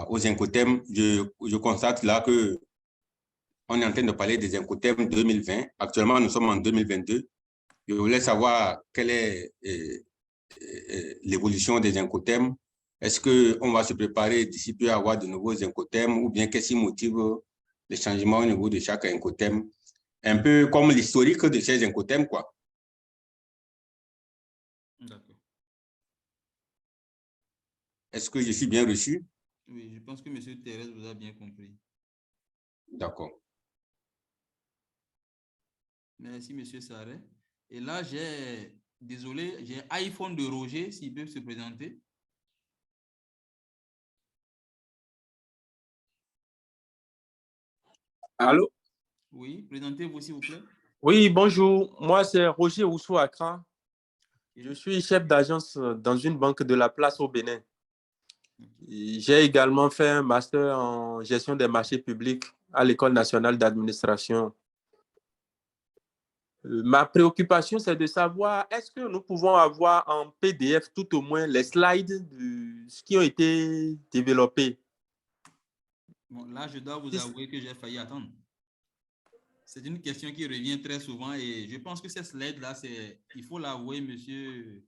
aux incoterms. Je constate là que on est en train de parler des incoterms 2020. Actuellement, nous sommes en 2022. Je voulais savoir quelle est l'évolution des incoterms. Est-ce qu'on va se préparer d'ici peu à avoir de nouveaux incoterms ou bien qu'est-ce qui motive les changements au niveau de chaque incoterm? Un peu comme l'historique de ces incoterms, quoi. D'accord. Est-ce que je suis bien reçu? Oui, je pense que monsieur Thérèse vous a bien compris. D'accord. Merci, monsieur Sarret. Et là, désolé, j'ai iPhone de Roger, s'il peut se présenter. Allô? Oui, présentez-vous, s'il vous plaît. Oui, bonjour. Moi, c'est Roger Oussou Accra. Je suis chef d'agence dans une banque de la place au Bénin. J'ai également fait un master en gestion des marchés publics à l'École nationale d'administration. Ma préoccupation, c'est de savoir, est-ce que nous pouvons avoir en PDF tout au moins les slides qui ont été développés? Bon, là, je dois vous avouer que j'ai failli attendre. C'est une question qui revient très souvent et je pense que cette slide-là, il faut l'avouer, monsieur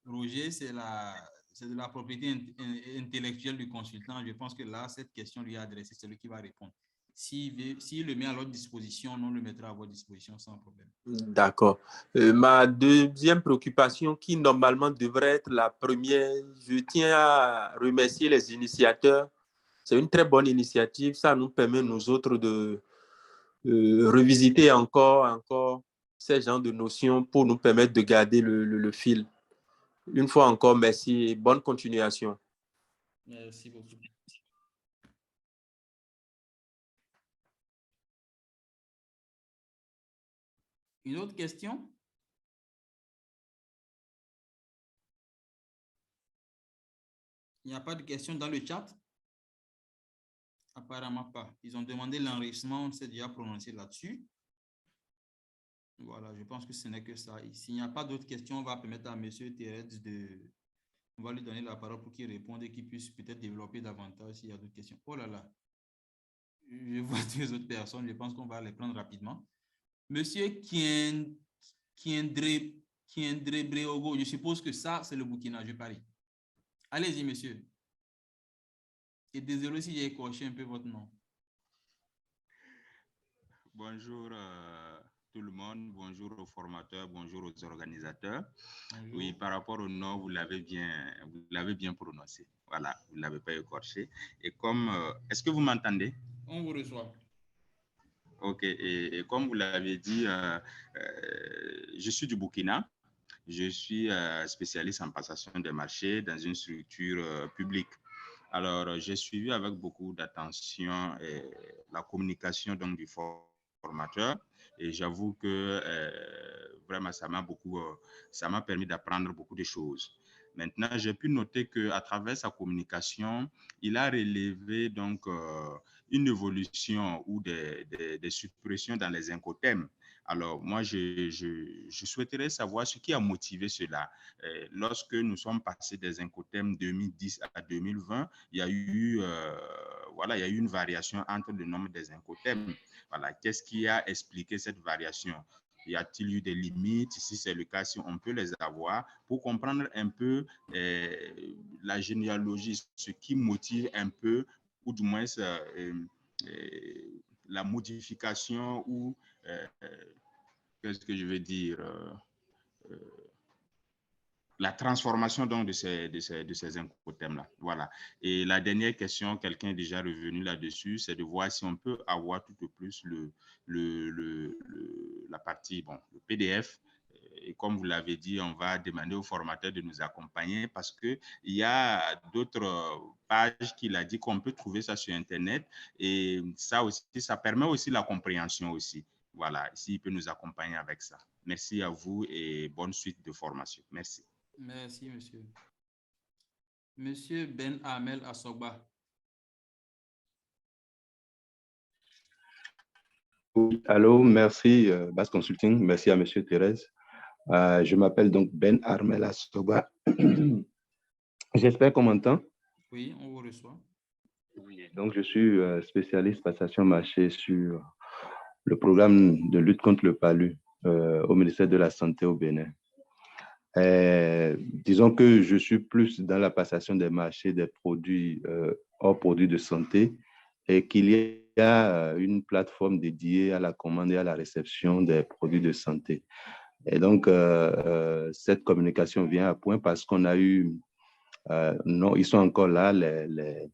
Roger, c'est de la propriété intellectuelle du consultant. Je pense que là, cette question lui est adressée, c'est lui qui va répondre. S'il le met à votre disposition, on le mettra à votre disposition sans problème. D'accord. Ma deuxième préoccupation, qui normalement devrait être la première, je tiens à remercier les initiateurs. C'est une très bonne initiative. Ça nous permet, nous autres, de revisiter encore ces genres de notions pour nous permettre de garder le fil. Une fois encore, merci et bonne continuation. Merci beaucoup. Une autre question? Il n'y a pas de question dans le chat? Apparemment pas. Ils ont demandé l'enregistrement, on s'est déjà prononcé là-dessus. Voilà, je pense que ce n'est que ça. S'il n'y a pas d'autres questions, on va permettre à M. Thérèse On va lui donner la parole pour qu'il réponde et qu'il puisse peut-être développer davantage s'il y a d'autres questions. Oh là là, je vois toutes les autres personnes, je pense qu'on va les prendre rapidement. Monsieur Kiendre Breogo, je suppose que ça, c'est le Burkina, je parie. Allez-y, monsieur. Et désolé si j'ai écorché un peu votre nom. Bonjour tout le monde, bonjour aux formateurs, bonjour aux organisateurs. Bonjour. Oui, par rapport au nom, vous l'avez bien prononcé. Voilà, vous ne l'avez pas écorché. Et comme, est-ce que vous m'entendez? On vous reçoit. Ok, et comme vous l'avez dit, je suis du Burkina. Je suis spécialiste en passation des marchés dans une structure publique. Alors, j'ai suivi avec beaucoup d'attention la communication donc, du formateur et j'avoue que vraiment, ça m'a permis d'apprendre beaucoup de choses. Maintenant, j'ai pu noter qu'à travers sa communication, il a relevé donc une évolution ou des suppressions dans les incothèmes. Alors, moi, je souhaiterais savoir ce qui a motivé cela. Lorsque nous sommes passés des incothèmes 2010 à 2020, il y a eu une variation entre le nombre des incothèmes. Voilà, qu'est-ce qui a expliqué cette variation? Y a-t-il eu des limites? Si c'est le cas, si on peut les avoir, pour comprendre un peu la généalogie, ce qui motive un peu, ou du moins la modification ou qu'est-ce que je veux dire la transformation donc de ces incothèmes-là. Voilà. Et la dernière question, quelqu'un est déjà revenu là-dessus, c'est de voir si on peut avoir tout au plus la partie, le PDF. Et comme vous l'avez dit, on va demander au formateur de nous accompagner parce qu'il y a d'autres pages qu'il a dit qu'on peut trouver ça sur Internet. Et ça aussi, ça permet aussi la compréhension aussi. Voilà, s'il peut nous accompagner avec ça. Merci à vous et bonne suite de formation. Merci. Merci, monsieur. Monsieur Ben Amel Assoba. Oui, allô, merci Bass Consulting, merci à monsieur Thérèse. Je m'appelle donc Ben Armel Assoba. J'espère qu'on m'entend. Oui, on vous reçoit. Oui, donc je suis spécialiste passation marché sur le programme de lutte contre le palu au ministère de la Santé au Bénin. Disons que je suis plus dans la passation des marchés des produits hors produits de santé et qu'il y a une plateforme dédiée à la commande et à la réception des produits de santé. Et donc, cette communication vient à point parce qu'on a eu, non, ils sont encore là, les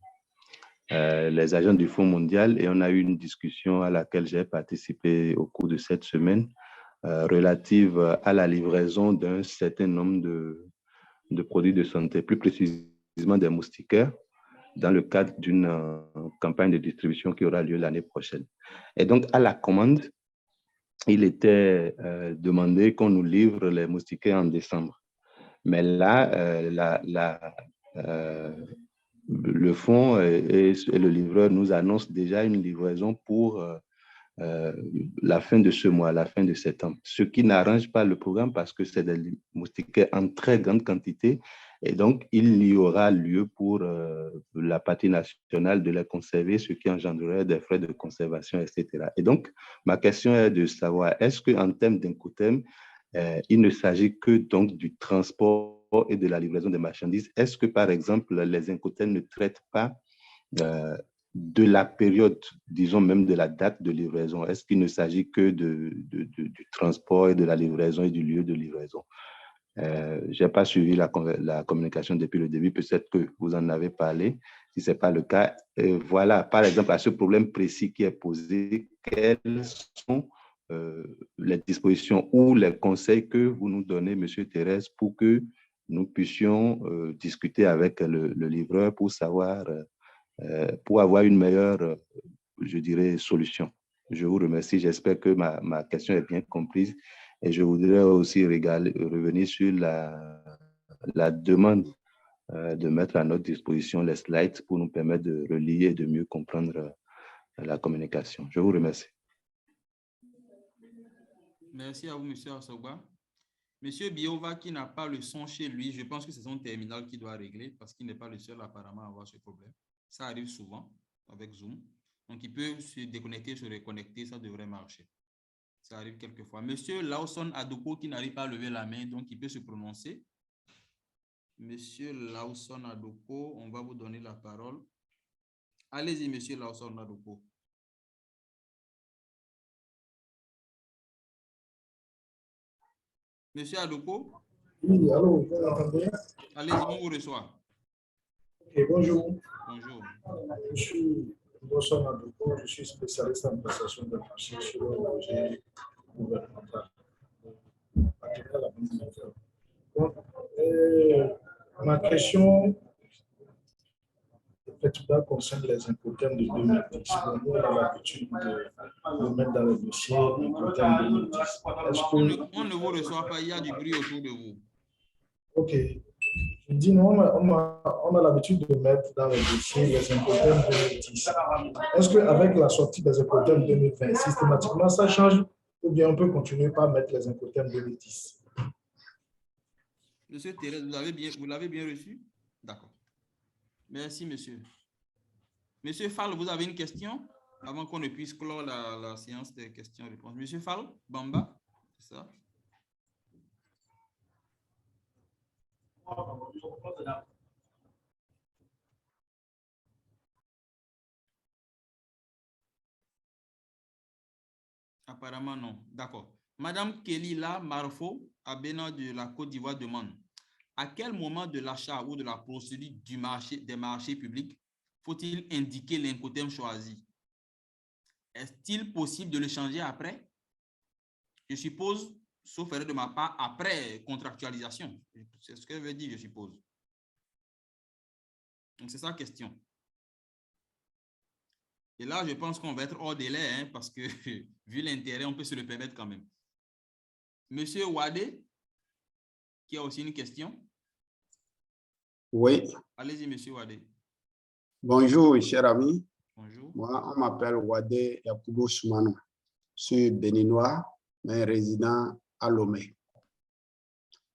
agents du Fonds mondial, et on a eu une discussion à laquelle j'ai participé au cours de cette semaine relative à la livraison d'un certain nombre de produits de santé, plus précisément des moustiquaires, dans le cadre d'une campagne de distribution qui aura lieu l'année prochaine. Et donc, à la commande, il était demandé qu'on nous livre les moustiquaires en décembre. Mais là, le fonds et le livreur nous annoncent déjà une livraison pour la fin de ce mois, la fin de septembre. Ce qui n'arrange pas le programme parce que c'est des moustiquaires en très grande quantité. Et donc, il y aura lieu pour la partie nationale de les conserver, ce qui engendrerait des frais de conservation, etc. Et donc, ma question est de savoir, est-ce qu'en termes d'incothème, il ne s'agit que donc du transport et de la livraison des marchandises? Est-ce que, par exemple, les incothèmes ne traitent pas de la période, disons même de la date de livraison? Est-ce qu'il ne s'agit que du transport et de la livraison et du lieu de livraison? Je n'ai pas suivi la communication depuis le début, peut-être que vous en avez parlé. Si ce n'est pas le cas, voilà, par exemple, à ce problème précis qui est posé, quelles sont les dispositions ou les conseils que vous nous donnez, M. Thérèse, pour que nous puissions discuter avec le livreur pour savoir, pour avoir une meilleure, je dirais, solution. Je vous remercie. J'espère que ma question est bien comprise. Et je voudrais aussi revenir sur la demande de mettre à notre disposition les slides pour nous permettre de relier et de mieux comprendre la communication. Je vous remercie. Merci à vous, monsieur Assoba. Monsieur Biova qui n'a pas le son chez lui, je pense que c'est son terminal qui doit régler parce qu'il n'est pas le seul apparemment à avoir ce problème. Ça arrive souvent avec Zoom. Donc, il peut se déconnecter, se reconnecter, ça devrait marcher. Ça arrive quelquefois. Monsieur Lawson Adoko qui n'arrive pas à lever la main, donc il peut se prononcer. Monsieur Lawson Adoko, on va vous donner la parole. Allez-y, monsieur Lawson Adoko. Monsieur Adoko? Oui, allô, vous m'entendez? Allez-y, on vous reçoit. Ok, bonjour. Bonjour. Je suis Lawson Adoko, je suis spécialiste en prestation de marché sur le projet gouvernemental. Donc, ma question concerne les incoterms de 2010. Nous, on a l'habitude de mettre dans le dossier incoterms 2010. On ne vous reçoit pas, il y a du bruit autour de vous. Ok. Je dis non, on a l'habitude de mettre dans le dossier les incoterms 2010. Est-ce qu'avec la sortie des incoterms 2020, systématiquement, ça change ou bien on peut continuer par mettre les incoterms 2010? Monsieur Thérèse, vous l'avez bien reçu? D'accord. Merci, monsieur. Monsieur Fall, vous avez une question avant qu'on ne puisse clore la séance des questions-réponses. Monsieur Fall, Bamba, c'est ça? Apparemment, non. D'accord. Madame Kelila Marfo, Abena de la Côte d'Ivoire demande, à quel moment de l'achat ou de la procédure des marchés publics faut-il indiquer l'incoterm choisi? Est-il possible de le changer après? Je suppose, sauf erreur de ma part, après contractualisation. C'est ce que veut dire, je suppose. Donc, c'est ça la question. Et là, je pense qu'on va être hors délai, hein, parce que, vu l'intérêt, on peut se le permettre quand même. Monsieur Wade, qui a aussi une question. Oui. Allez-y, monsieur Wade. Bonjour, cher ami. Bonjour. Moi, on m'appelle Wade Yakubo Soumano. Je suis béninois, mais résident à Lomé.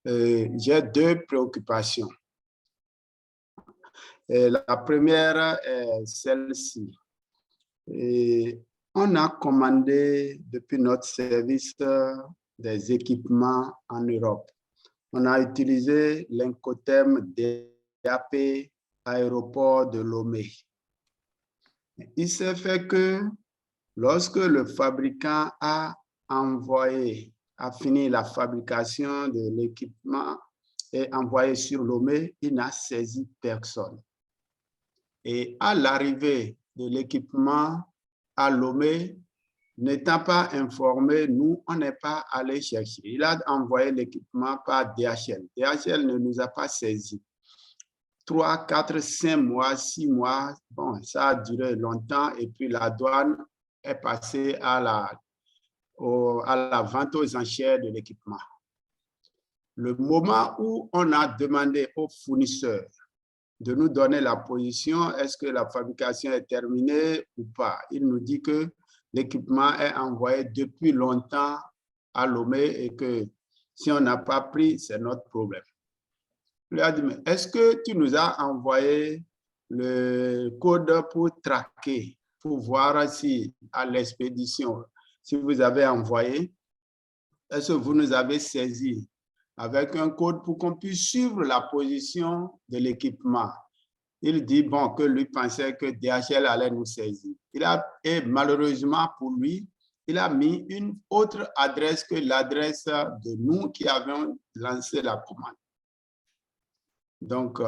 J'ai deux préoccupations. La première est celle-ci. On a commandé depuis notre service des équipements en Europe. On a utilisé l'incoterm DAP aéroport de Lomé. Il s'est fait que lorsque le fabricant a fini la fabrication de l'équipement et envoyé sur Lomé, il n'a saisi personne. Et à l'arrivée de l'équipement à Lomé, n'étant pas informé, nous, on n'est pas allé chercher. Il a envoyé l'équipement par DHL. DHL ne nous a pas saisi. 3, 4, 5 mois, 6 mois, bon, ça a duré longtemps et puis la douane est passée à la vente aux enchères de l'équipement. Le moment où on a demandé aux fournisseurs de nous donner la position, est-ce que la fabrication est terminée ou pas, il nous dit que l'équipement est envoyé depuis longtemps à Lomé et que si on n'a pas pris, c'est notre problème. Je lui ai dit, mais est-ce que tu nous as envoyé le code pour traquer, pour voir si à l'expédition, si vous avez envoyé, est-ce que vous nous avez saisi avec un code pour qu'on puisse suivre la position de l'équipement? Il dit, bon, que lui pensait que DHL allait nous saisir. Et malheureusement pour lui, il a mis une autre adresse que l'adresse de nous qui avions lancé la commande. Donc,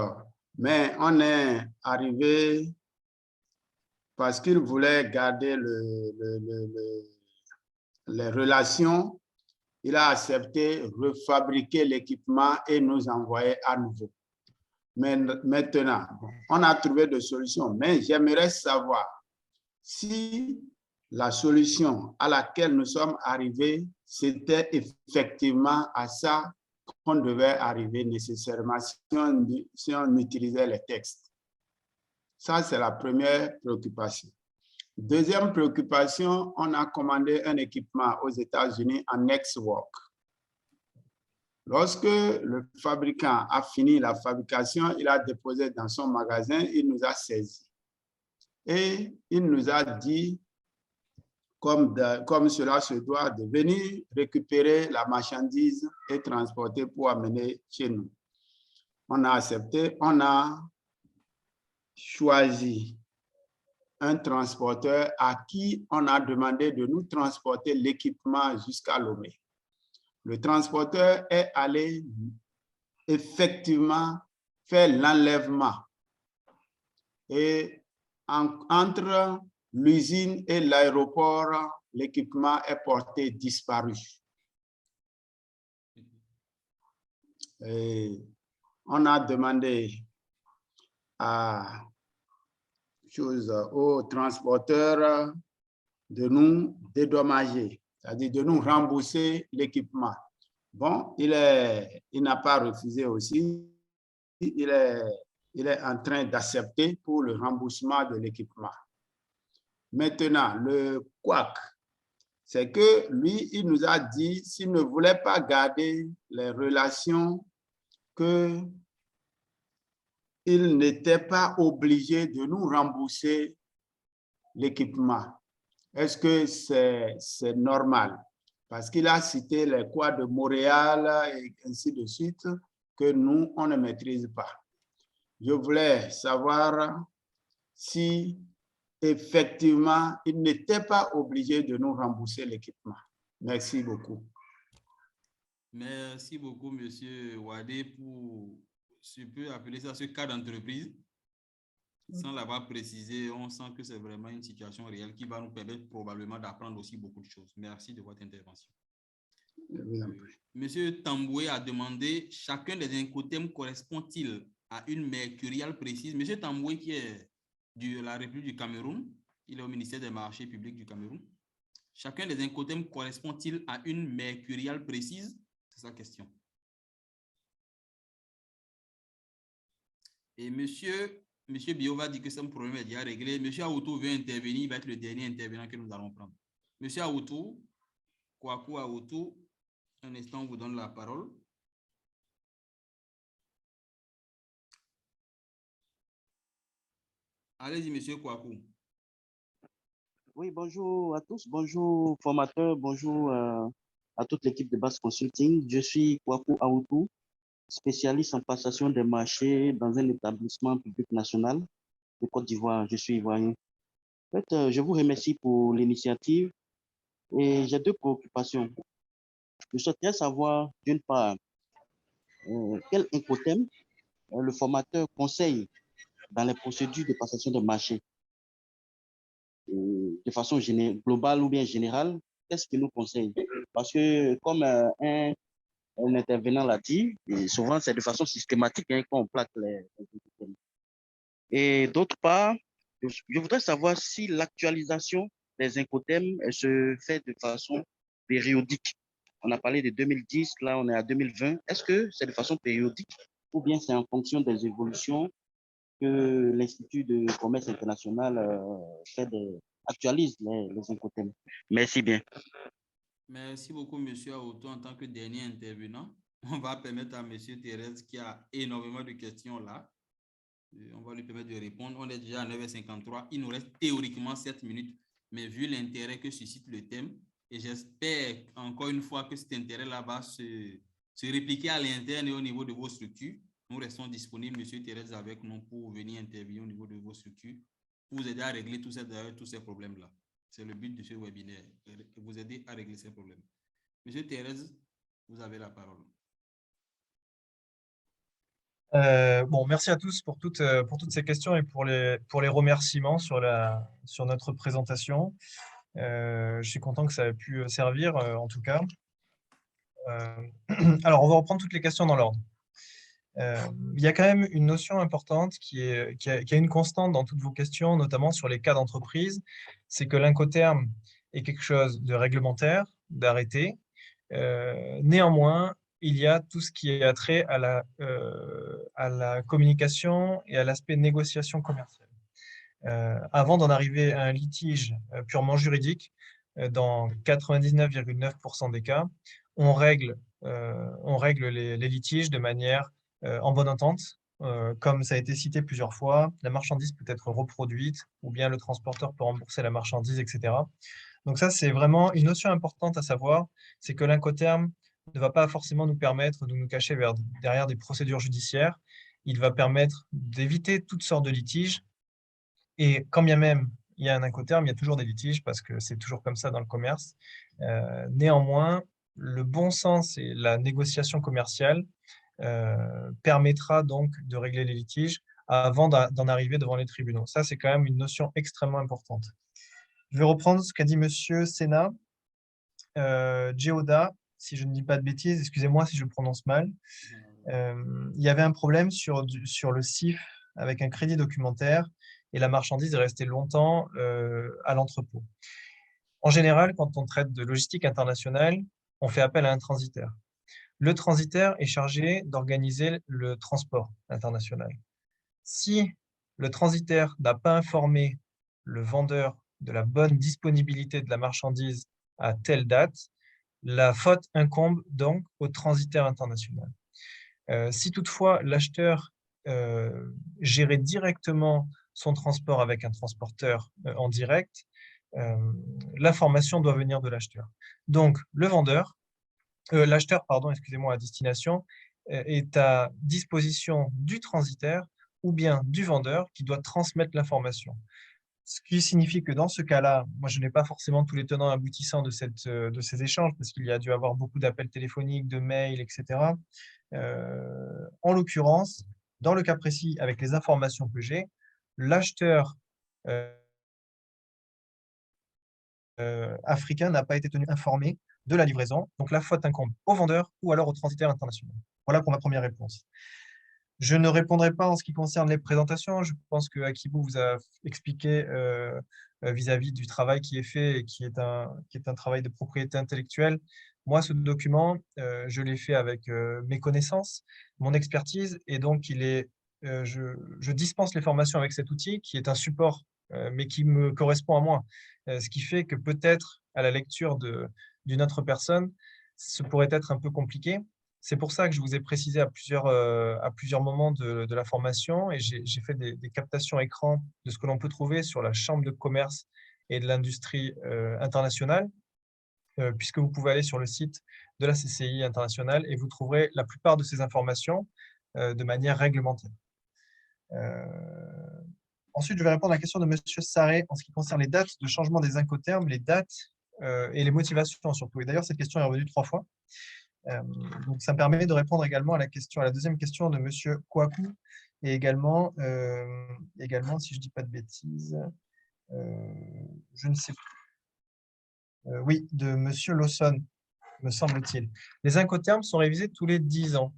mais on est arrivé parce qu'il voulait garder les relations. Il a accepté refabriquer l'équipement et nous envoyer à nouveau. Mais maintenant, on a trouvé des solutions, mais j'aimerais savoir si la solution à laquelle nous sommes arrivés, c'était effectivement à ça qu'on devait arriver nécessairement si on utilisait les textes. Ça, c'est la première préoccupation. Deuxième préoccupation, on a commandé un équipement aux États-Unis en ex-work. Lorsque le fabricant a fini la fabrication, il a déposé dans son magasin, il nous a saisis. Et il nous a dit, comme cela se doit, de venir récupérer la marchandise et transporter pour amener chez nous. On a accepté, on a choisi un transporteur à qui on a demandé de nous transporter l'équipement jusqu'à Lomé. Le transporteur est allé effectivement faire l'enlèvement. Et entre l'usine et l'aéroport, l'équipement est porté disparu. Et on a demandé aux transporteurs de nous dédommager, c'est-à-dire de nous rembourser l'équipement. Bon, il n'a pas refusé aussi. Il est en train d'accepter pour le remboursement de l'équipement. Maintenant, le couac, c'est que lui, il nous a dit s'il ne voulait pas garder les relations, qu'il n'était pas obligé de nous rembourser l'équipement. Est-ce que c'est normal? Parce qu'il a cité les couacs de Montréal et ainsi de suite que nous, on ne maîtrise pas. Je voulais savoir si effectivement, il n'était pas obligé de nous rembourser l'équipement. Merci beaucoup. Merci beaucoup, Monsieur Wadé, pour, je peux appeler ça ce cas d'entreprise. Sans l'avoir précisé, on sent que c'est vraiment une situation réelle qui va nous permettre probablement d'apprendre aussi beaucoup de choses. Merci de votre intervention. Monsieur Tamboué a demandé, chacun des incothèmes correspond-il à une mercuriale précise? Monsieur Tamboué, qui est de la République du Cameroun, il est au ministère des Marchés publics du Cameroun. Chacun des incothèmes correspond-il à une mercuriale précise? C'est sa question. Et Monsieur Biova dit que ce problème est déjà réglé. Monsieur Aoutou veut intervenir, il va être le dernier intervenant que nous allons prendre. Monsieur Aoutou, Kwaku Aoutou, un instant, on vous donne la parole. Allez-y, Monsieur Kwaku. Oui, bonjour à tous, bonjour formateurs, bonjour à toute l'équipe de Basse Consulting. Je suis Kwaku Aoutou, spécialiste en passation des marchés dans un établissement public national de Côte d'Ivoire. Je suis ivoirien. En fait, je vous remercie pour l'initiative et j'ai deux préoccupations. Je souhaiterais savoir, d'une part, quel incothème le formateur conseille dans les procédures de passation de marché. De façon globale ou bien générale, qu'est-ce qu'il nous conseille? Parce que, comme un intervenant l'a dit, et souvent c'est de façon systématique qu'on plaque les incothèmes. Et d'autre part, je voudrais savoir si l'actualisation des incothèmes se fait de façon périodique. On a parlé de 2010, là on est à 2020. Est-ce que c'est de façon périodique ou bien c'est en fonction des évolutions que l'Institut de commerce international actualise les incothèmes? Merci bien. Merci beaucoup, Monsieur Aoutou, en tant que dernier intervenant. On va permettre à Monsieur Thérèse, qui a énormément de questions là, on va lui permettre de répondre. On est déjà à 9h53. Il nous reste théoriquement 7 minutes, mais vu l'intérêt que suscite le thème, et j'espère encore une fois que cet intérêt-là va se répliquer à l'interne et au niveau de vos structures, nous restons disponibles, Monsieur Thérèse, avec nous pour venir intervenir au niveau de vos structures, pour vous aider à régler tous ces problèmes-là. C'est le but de ce webinaire, vous aider à régler ces problèmes. Monsieur Thérèse, vous avez la parole. Bon, merci à tous pour toutes ces questions et pour les remerciements sur notre présentation. Je suis content que ça ait pu servir, en tout cas. Alors, on va reprendre toutes les questions dans l'ordre. Il y a quand même une notion importante qui a une constante dans toutes vos questions, notamment sur les cas d'entreprise, c'est que l'incoterm est quelque chose de réglementaire, d'arrêté. Néanmoins, il y a tout ce qui est attrait à la communication et à l'aspect négociation commerciale. Avant d'en arriver à un litige purement juridique, dans 99,9% des cas, on règle les litiges de manière en bonne entente. Comme ça a été cité plusieurs fois, la marchandise peut être reproduite ou bien le transporteur peut rembourser la marchandise, etc. Donc ça, c'est vraiment une notion importante à savoir, c'est que l'Incoterm ne va pas forcément nous permettre de nous cacher derrière des procédures judiciaires. Il va permettre d'éviter toutes sortes de litiges. Et quand bien même il y a un Incoterm, il y a toujours des litiges parce que c'est toujours comme ça dans le commerce. Néanmoins, le bon sens et la négociation commerciale permettra donc de régler les litiges avant d'en arriver devant les tribunaux. Ça, c'est quand même une notion extrêmement importante. Je vais reprendre ce qu'a dit Monsieur Sena. Geoda, si je ne dis pas de bêtises, excusez-moi si je le prononce mal, il y avait un problème sur le CIF avec un crédit documentaire et la marchandise est restée longtemps à l'entrepôt. En général, quand on traite de logistique internationale, on fait appel à un transitaire. Le transitaire est chargé d'organiser le transport international. Si le transitaire n'a pas informé le vendeur de la bonne disponibilité de la marchandise à telle date, la faute incombe donc au transitaire international. Si toutefois l'acheteur gérait directement son transport avec un transporteur en direct, l'information doit venir de l'acheteur. Donc l'acheteur, à destination, est à disposition du transitaire ou bien du vendeur qui doit transmettre l'information. Ce qui signifie que dans ce cas-là, moi je n'ai pas forcément tous les tenants aboutissants de ces échanges parce qu'il y a dû avoir beaucoup d'appels téléphoniques, de mails, etc. En l'occurrence, dans le cas précis, avec les informations que j'ai, l'acheteur africain n'a pas été tenu informé de la livraison. Donc la faute incombe au vendeur ou alors au transitaire international. Voilà pour ma première réponse. Je ne répondrai pas en ce qui concerne les présentations. Je pense que Akibou vous a expliqué vis-à-vis du travail qui est fait et qui est un travail de propriété intellectuelle. Moi, ce document, je l'ai fait avec mes connaissances, mon expertise, et donc je dispense les formations avec cet outil qui est un support, mais qui me correspond à moi. Ce qui fait que peut-être à la lecture d'une autre personne, ce pourrait être un peu compliqué. C'est pour ça que je vous ai précisé à plusieurs moments de la formation et j'ai fait des captations écran de ce que l'on peut trouver sur la Chambre de commerce et de l'industrie internationale, puisque vous pouvez aller sur le site de la CCI internationale et vous trouverez la plupart de ces informations de manière réglementaire. Ensuite, je vais répondre à la question de M. Sarré en ce qui concerne les dates de changement des Incoterms, les dates et les motivations surtout. Et d'ailleurs, cette question est revenue 3 fois. Donc, ça me permet de répondre également à la deuxième question de M. Kouakou et également, si je ne dis pas de bêtises, je ne sais plus. Oui, de M. Lawson, me semble-t-il. Les Incoterms sont révisés tous les 10 ans.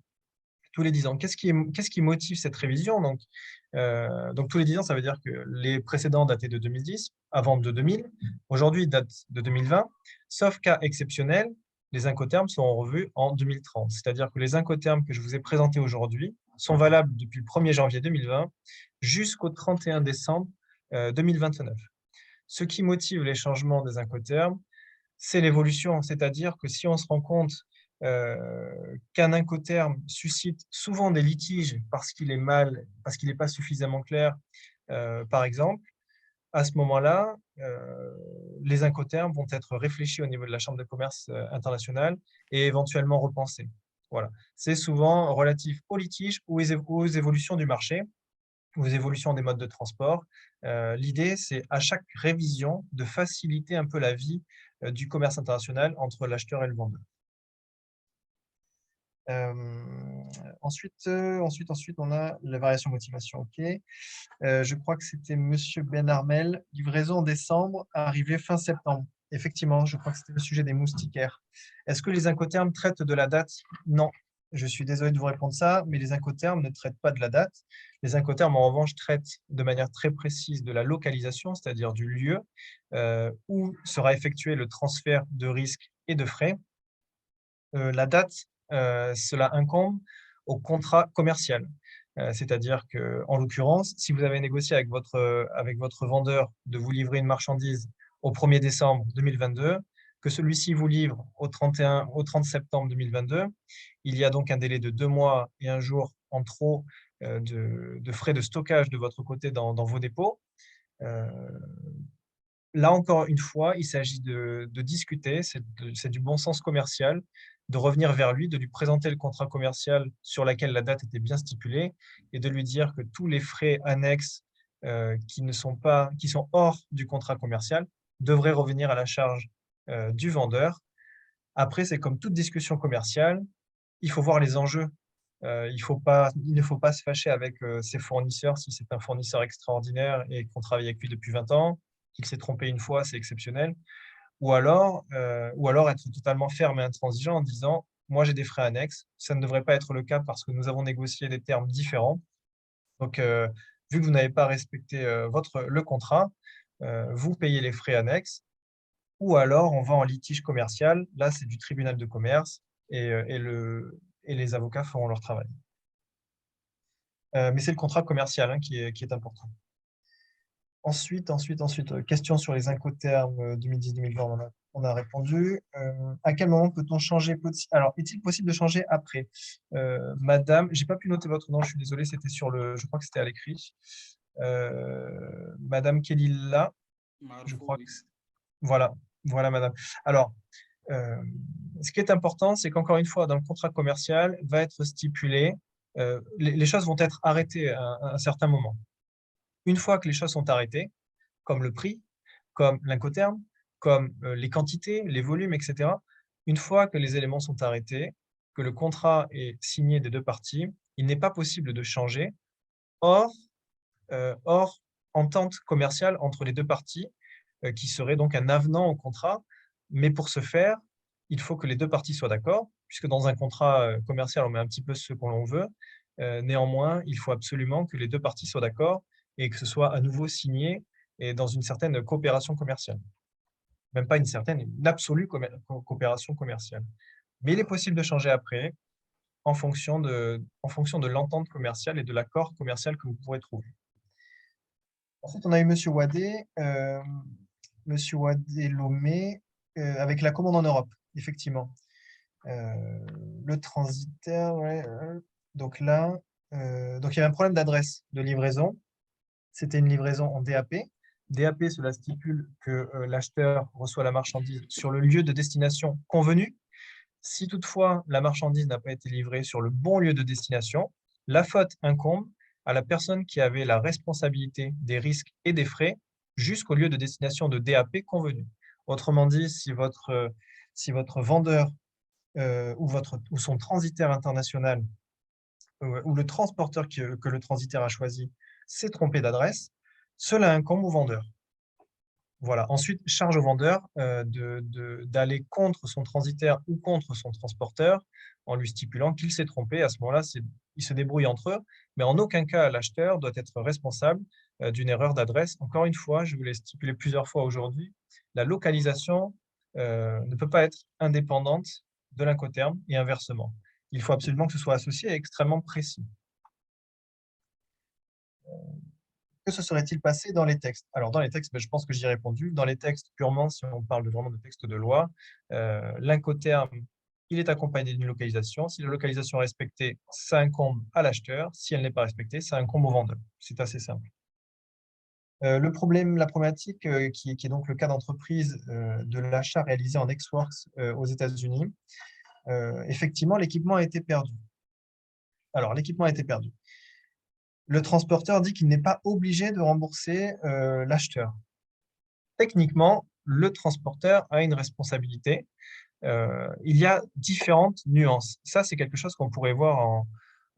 Tous les 10 ans. Qu'est-ce qui motive cette révision? Donc, tous les 10 ans, ça veut dire que les précédents dataient de 2010, avant de 2000. Aujourd'hui, ils datent de 2020. Sauf cas exceptionnel, les Incoterms seront revus en 2030. C'est-à-dire que les Incoterms que je vous ai présentés aujourd'hui sont valables depuis le 1er janvier 2020 jusqu'au 31 décembre 2029. Ce qui motive les changements des Incoterms, c'est l'évolution. C'est-à-dire que si on se rend compte qu'un Incoterm suscite souvent des litiges parce qu'il n'est pas suffisamment clair, par exemple, à ce moment-là, les Incoterms vont être réfléchis au niveau de la Chambre de commerce internationale et éventuellement repensés. Voilà. C'est souvent relatif aux litiges ou aux évolutions du marché, aux évolutions des modes de transport. L'idée, c'est à chaque révision de faciliter un peu la vie du commerce international entre l'acheteur et le vendeur. Ensuite, on a la variation motivation. Ok. Je crois que c'était Monsieur Ben Armel. Livraison en décembre, arrivée fin septembre. Effectivement, je crois que c'était le sujet des moustiquaires. Est-ce que les Incoterms traitent de la date? Non. Je suis désolé de vous répondre ça, mais les Incoterms ne traitent pas de la date. Les Incoterms, en revanche, traitent de manière très précise de la localisation, c'est-à-dire du lieu où sera effectué le transfert de risques et de frais. La date, cela incombe au contrat commercial. C'est-à-dire qu'en l'occurrence, si vous avez négocié avec votre vendeur de vous livrer une marchandise au 1er décembre 2022, que celui-ci vous livre au 30 septembre 2022, il y a donc un délai de 2 mois et 1 jour en trop de frais de stockage de votre côté dans vos dépôts. Là, encore une fois, il s'agit de discuter, c'est du bon sens commercial, de revenir vers lui, de lui présenter le contrat commercial sur lequel la date était bien stipulée et de lui dire que tous les frais annexes qui sont hors du contrat commercial devraient revenir à la charge du vendeur. Après, c'est comme toute discussion commerciale, il faut voir les enjeux. Il ne faut pas se fâcher avec ses fournisseurs si c'est un fournisseur extraordinaire et qu'on travaille avec lui depuis 20 ans, qu'il s'est trompé une fois, c'est exceptionnel. Ou alors être totalement ferme et intransigeant en disant « moi j'ai des frais annexes, ça ne devrait pas être le cas parce que nous avons négocié des termes différents. Donc, vu que vous n'avez pas respecté le contrat, vous payez les frais annexes. Ou alors on va en litige commercial, là c'est du tribunal de commerce et les avocats feront leur travail. Mais c'est le contrat commercial hein, qui est important. Ensuite, question sur les incoterms 2010-2020, on a répondu. À quel moment peut-on changer? Alors, est-il possible de changer après? Madame, j'ai pas pu noter votre nom, je suis désolé, c'était je crois que c'était à l'écrit. Madame Kelila, je crois que voilà, madame. Alors, ce qui est important, c'est qu'encore une fois, dans le contrat commercial, va être stipulé, les choses vont être arrêtées à un certain moment. Une fois que les choses sont arrêtées, comme le prix, comme l'incoterm, comme les quantités, les volumes, etc., une fois que les éléments sont arrêtés, que le contrat est signé des deux parties, il n'est pas possible de changer, hors entente commerciale entre les deux parties, qui serait donc un avenant au contrat. Mais pour ce faire, il faut que les deux parties soient d'accord, puisque dans un contrat commercial, on met un petit peu ce qu'on l'on veut. Néanmoins, il faut absolument que les deux parties soient d'accord et que ce soit à nouveau signé et dans une certaine coopération commerciale. Même pas une certaine, une absolue coopération commerciale. Mais il est possible de changer après en fonction de l'entente commerciale et de l'accord commercial que vous pourrez trouver. Ensuite, on a eu M. Wadé, Lomé, avec la commande en Europe, effectivement. Le transitaire, ouais, donc là, donc il y avait un problème d'adresse de livraison. C'était une livraison en DAP. DAP, cela stipule que l'acheteur reçoit la marchandise sur le lieu de destination convenu. Si toutefois la marchandise n'a pas été livrée sur le bon lieu de destination, la faute incombe à la personne qui avait la responsabilité des risques et des frais jusqu'au lieu de destination de DAP convenu. Autrement dit, si votre vendeur ou son transitaire international ou le transporteur que le transitaire a choisi s'est trompé d'adresse, cela incombe au vendeur. Voilà. Ensuite, charge au vendeur d'aller contre son transitaire ou contre son transporteur en lui stipulant qu'il s'est trompé. À ce moment-là, ils se débrouillent entre eux, mais en aucun cas, l'acheteur doit être responsable d'une erreur d'adresse. Encore une fois, je vous l'ai stipulé plusieurs fois aujourd'hui, la localisation ne peut pas être indépendante de l'incoterm et inversement. Il faut absolument que ce soit associé et extrêmement précis. Que se serait-il passé dans les textes? Alors, dans les textes, je pense que j'y ai répondu. Dans les textes, purement, si on parle vraiment de textes de loi, l'incoterm, il est accompagné d'une localisation. Si la localisation est respectée, ça incombe à l'acheteur. Si elle n'est pas respectée, ça incombe au vendeur. C'est assez simple. La problématique, qui est donc le cas d'entreprise de l'achat réalisé en ex-works aux États-Unis, effectivement, l'équipement a été perdu. Alors, l'équipement a été perdu. Le transporteur dit qu'il n'est pas obligé de rembourser l'acheteur. Techniquement, le transporteur a une responsabilité. Il y a différentes nuances. Ça, c'est quelque chose qu'on pourrait voir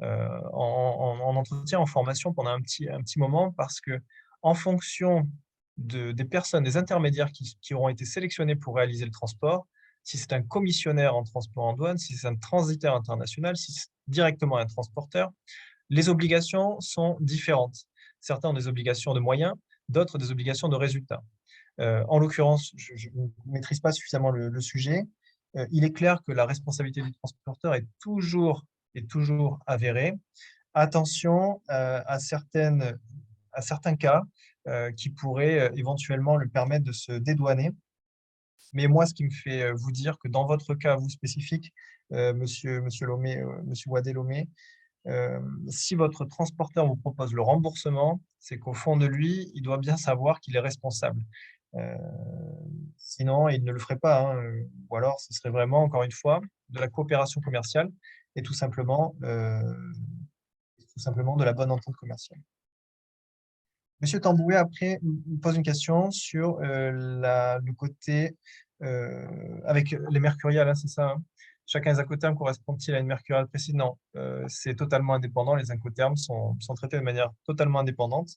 en entretien, en formation pendant un petit moment, parce que en fonction des personnes, des intermédiaires qui auront été sélectionnés pour réaliser le transport, si c'est un commissionnaire en transport en douane, si c'est un transitaire international, si c'est directement un transporteur, les obligations sont différentes. Certains ont des obligations de moyens, d'autres des obligations de résultats. En l'occurrence, je ne maîtrise pas suffisamment le sujet. Il est clair que la responsabilité du transporteur est toujours avérée. Attention à certains cas qui pourraient éventuellement lui permettre de se dédouaner. Mais moi, ce qui me fait vous dire que dans votre cas, vous spécifique, monsieur Lomé, monsieur Wadé-Lomé, si votre transporteur vous propose le remboursement, c'est qu'au fond de lui, il doit bien savoir qu'il est responsable. Sinon, il ne le ferait pas, hein. Ou alors, ce serait vraiment, encore une fois, de la coopération commerciale et tout simplement de la bonne entente commerciale. Monsieur Tamboué, après, me pose une question sur le côté avec les mercuriales, hein, c'est ça, hein. Chacun des incoterms correspond-il à une mercuriale précise? Non, c'est totalement indépendant. Les incoterms sont traités de manière totalement indépendante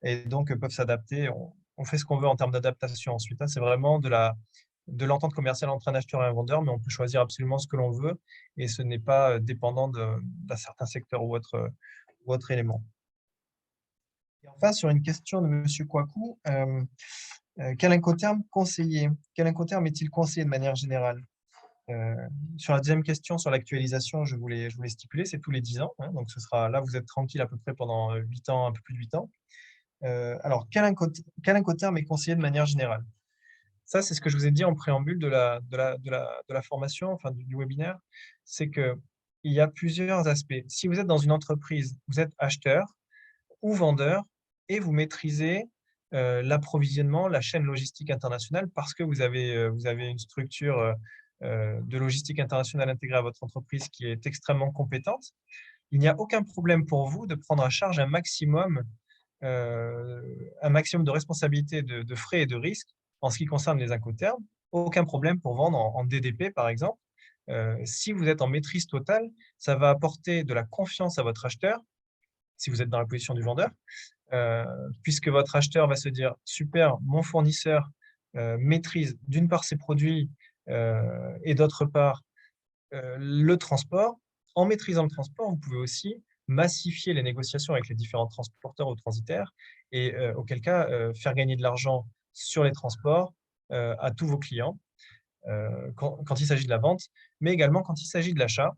et donc peuvent s'adapter. On fait ce qu'on veut en termes d'adaptation ensuite, hein. C'est vraiment de l'entente commerciale entre un acheteur et un vendeur, mais on peut choisir absolument ce que l'on veut et ce n'est pas dépendant d'un certain secteur ou autre élément. Et enfin, sur une question de M. Kouakou, quel incoterm conseiller? Quel incoterm est-il conseillé de manière générale? Sur la deuxième question, sur l'actualisation, je voulais stipuler, c'est tous les 10 ans. Hein, donc, ce sera là, vous êtes tranquille à peu près pendant 8 ans, un peu plus de 8 ans. Alors, quel incoterm est conseillé de manière générale? Ça, c'est ce que je vous ai dit en préambule de la formation, enfin du webinaire, c'est qu'il y a plusieurs aspects. Si vous êtes dans une entreprise, vous êtes acheteur ou vendeur et vous maîtrisez l'approvisionnement, la chaîne logistique internationale parce que vous avez une structure de logistique internationale intégrée à votre entreprise qui est extrêmement compétente, il n'y a aucun problème pour vous de prendre à charge un maximum de responsabilité, de frais et de risques en ce qui concerne les incoterms. Aucun problème pour vendre en DDP, par exemple. Si vous êtes en maîtrise totale, ça va apporter de la confiance à votre acheteur, si vous êtes dans la position du vendeur, puisque votre acheteur va se dire « Super, mon fournisseur maîtrise d'une part ses produits et d'autre part le transport. En maîtrisant le transport, vous pouvez aussi massifier les négociations avec les différents transporteurs ou transitaires et auquel cas faire gagner de l'argent sur les transports à tous vos clients quand il s'agit de la vente, mais également quand il s'agit de l'achat.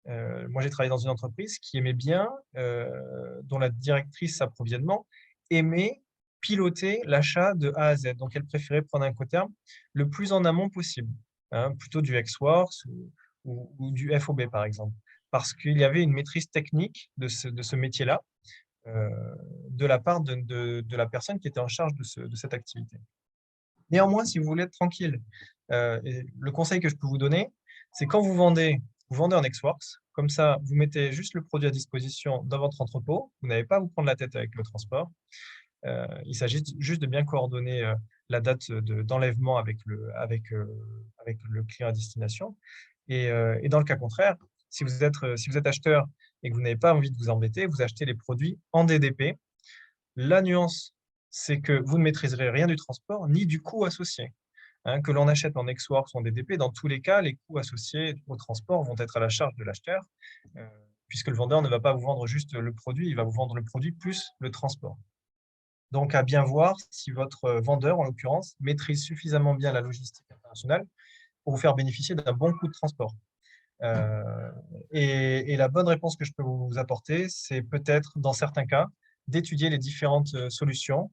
Moi, j'ai travaillé dans une entreprise qui aimait bien, dont la directrice approvisionnement aimait piloter l'achat de A à Z. Donc, elle préférait prendre un incoterm le plus en amont possible, hein, plutôt du ex-works ou du FOB, par exemple, parce qu'il y avait une maîtrise technique de ce métier-là de la part de la personne qui était en charge de cette activité. Néanmoins, si vous voulez être tranquille, le conseil que je peux vous donner, c'est quand vous vendez en ex-works, comme ça, vous mettez juste le produit à disposition dans votre entrepôt, vous n'avez pas à vous prendre la tête avec le transport. Il s'agit juste de bien coordonner la date d'enlèvement avec le client à destination. Et dans le cas contraire, si vous êtes acheteur et que vous n'avez pas envie de vous embêter, vous achetez les produits en DDP. La nuance, c'est que vous ne maîtriserez rien du transport ni du coût associé. Hein, que l'on achète en ex-works ou en DDP, dans tous les cas, les coûts associés au transport vont être à la charge de l'acheteur, puisque le vendeur ne va pas vous vendre juste le produit, il va vous vendre le produit plus le transport. Donc, à bien voir si votre vendeur, en l'occurrence, maîtrise suffisamment bien la logistique internationale pour vous faire bénéficier d'un bon coût de transport. Et la bonne réponse que je peux vous apporter, c'est peut-être, dans certains cas, d'étudier les différentes solutions,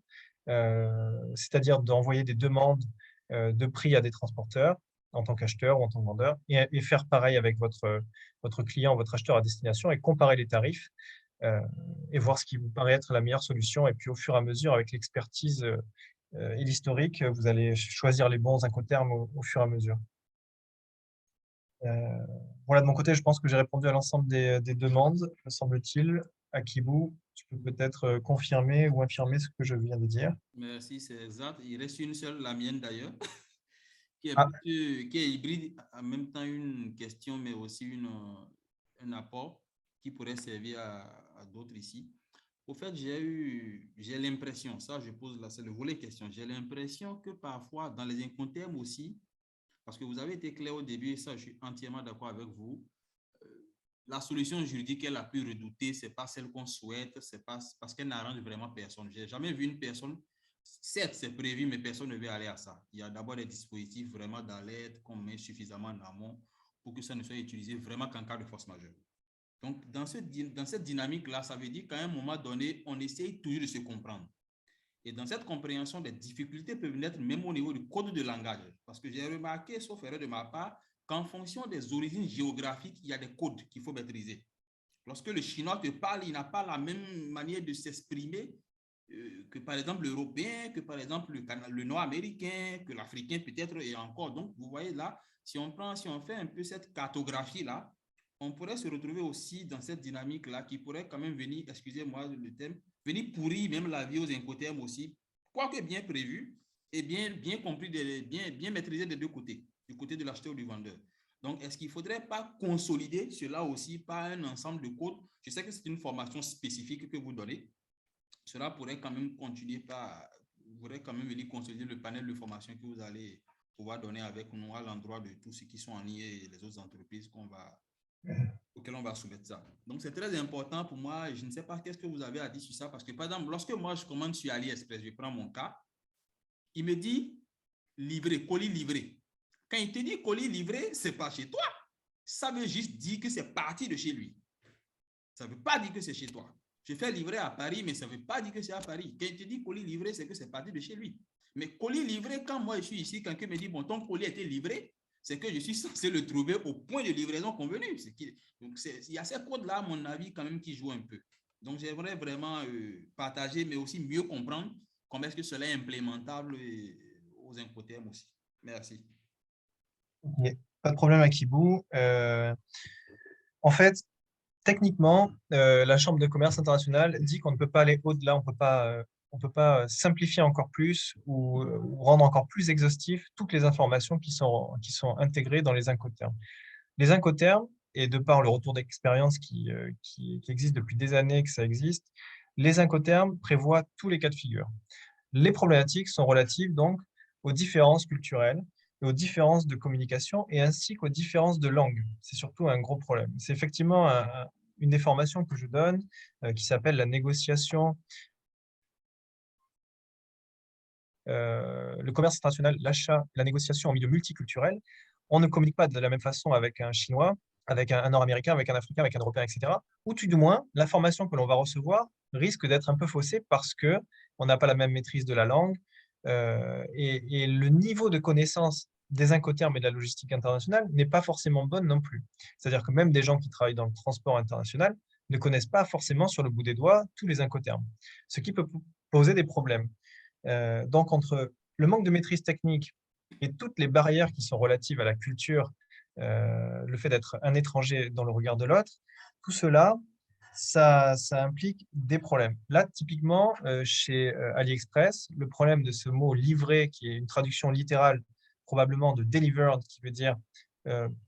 c'est-à-dire d'envoyer des demandes de prix à des transporteurs en tant qu'acheteur ou en tant que vendeur, et faire pareil avec votre client, votre acheteur à destination, et comparer les tarifs et voir ce qui vous paraît être la meilleure solution. Et puis, au fur et à mesure, avec l'expertise et l'historique, vous allez choisir les bons incoterms au fur et à mesure. Voilà, de mon côté, je pense que j'ai répondu à l'ensemble des demandes, me semble-t-il. Akibou, tu peux peut-être confirmer ou infirmer ce que je viens de dire. Merci, c'est exact. Il reste une seule, la mienne d'ailleurs, qui est hybride, en même temps une question, mais aussi un apport qui pourrait servir à d'autres ici. Au fait, j'ai l'impression, ça je pose là, c'est le volet question, j'ai l'impression que parfois dans les incoterms aussi, parce que vous avez été clair au début, et ça je suis entièrement d'accord avec vous, la solution juridique est la plus redoutée, ce n'est pas celle qu'on souhaite, c'est pas parce qu'elle n'arrange vraiment personne. Je n'ai jamais vu une personne, certes c'est prévu, mais personne ne veut aller à ça. Il y a d'abord des dispositifs vraiment d'alerte qu'on met suffisamment en amont pour que ça ne soit utilisé vraiment qu'en cas de force majeure. Donc, dans cette dynamique-là, ça veut dire qu'à un moment donné, on essaye toujours de se comprendre. Et dans cette compréhension, des difficultés peuvent naître même au niveau du code de langage. Parce que j'ai remarqué, sauf erreur de ma part, qu'en fonction des origines géographiques, il y a des codes qu'il faut maîtriser. Lorsque le chinois te parle, il n'a pas la même manière de s'exprimer que par exemple l'européen, que par exemple le nord-américain, que l'africain peut-être et encore. Donc, vous voyez là, si on fait un peu cette cartographie-là, on pourrait se retrouver aussi dans cette dynamique-là qui pourrait quand même venir, excusez-moi le terme, venir pourrir même la vie aux incoterms aussi, quoique bien prévu et bien compris, bien maîtrisé des deux côtés, du côté de l'acheteur ou du vendeur. Donc, est-ce qu'il ne faudrait pas consolider cela aussi par un ensemble de codes? Je sais que c'est une formation spécifique que vous donnez. Cela pourrait quand même continuer vous pourrez quand même venir consolider le panel de formation que vous allez pouvoir donner avec nous à l'endroit de tous ceux qui sont en ligne et les autres entreprises auxquelles on va soumettre ça. Donc, c'est très important pour moi. Je ne sais pas qu'est-ce que vous avez à dire sur ça parce que, par exemple, lorsque moi, je commande sur AliExpress, je prends mon cas, il me dit livré, colis livré. Quand il te dit colis livré, ce n'est pas chez toi. Ça veut juste dire que c'est parti de chez lui. Ça ne veut pas dire que c'est chez toi. Je fais livrer à Paris, mais ça ne veut pas dire que c'est à Paris. Quand il te dit colis livré, c'est que c'est parti de chez lui. Mais colis livré, quand moi je suis ici, quand quelqu'un me dit, bon, ton colis a été livré, c'est que je suis censé le trouver au point de livraison convenu. Donc, il y a ces codes-là, à mon avis, quand même, qui jouent un peu. Donc, j'aimerais vraiment partager, mais aussi mieux comprendre comment est-ce que cela est implémentable aux incoterms aussi. Merci. Okay. Pas de problème, Akibou. En fait, techniquement, la Chambre de commerce internationale dit qu'on ne peut pas aller au-delà, on ne peut pas simplifier encore plus ou rendre encore plus exhaustif toutes les informations qui sont intégrées dans les incoterms. Les incoterms, et de par le retour d'expérience qui existe depuis des années que ça existe, les incoterms prévoient tous les cas de figure. Les problématiques sont relatives donc aux différences culturelles, et aux différences de communication et ainsi qu'aux différences de langue. C'est surtout un gros problème. C'est effectivement une des formations que je donne qui s'appelle la négociation, le commerce international, l'achat, la négociation en milieu multiculturel. On ne communique pas de la même façon avec un Chinois, avec un Nord-Américain, avec un Africain, avec un Européen, etc. Ou tout du moins, l'information que l'on va recevoir risque d'être un peu faussée parce qu'on n'a pas la même maîtrise de la langue et le niveau de connaissance des incoterms et de la logistique internationale n'est pas forcément bonne non plus. C'est-à-dire que même des gens qui travaillent dans le transport international ne connaissent pas forcément sur le bout des doigts tous les incoterms, ce qui peut poser des problèmes. Donc, entre le manque de maîtrise technique et toutes les barrières qui sont relatives à la culture, le fait d'être un étranger dans le regard de l'autre, tout cela, ça implique des problèmes. Là, typiquement, chez AliExpress, le problème de ce mot « livré », qui est une traduction littérale probablement de « delivered », qui veut dire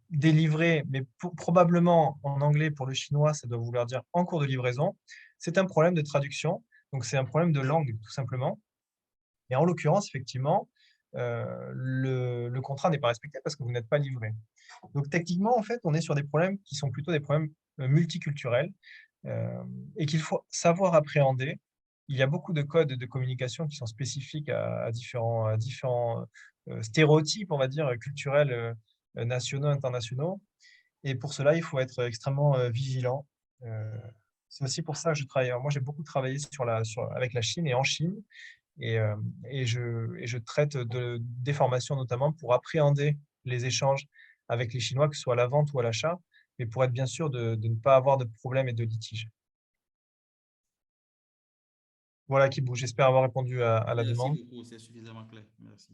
délivré, mais probablement en anglais, pour le chinois, ça doit vouloir dire « en cours de livraison », c'est un problème de traduction. Donc, c'est un problème de langue, tout simplement. Et en l'occurrence, effectivement, le contrat n'est pas respecté parce que vous n'êtes pas livré. Donc, techniquement, en fait, on est sur des problèmes qui sont plutôt des problèmes multiculturels et qu'il faut savoir appréhender. Il y a beaucoup de codes de communication qui sont spécifiques à différents stéréotypes, on va dire, culturels, nationaux, internationaux. Et pour cela, il faut être extrêmement vigilant. C'est aussi pour ça que je travaille. Moi, j'ai beaucoup travaillé avec la Chine et en Chine. Et je traite des formations notamment pour appréhender les échanges avec les Chinois, que ce soit à la vente ou à l'achat, mais pour être bien sûr de ne pas avoir de problèmes et de litiges. Voilà, Kibou, j'espère avoir répondu à la demande. Merci beaucoup, c'est suffisamment clair. Merci.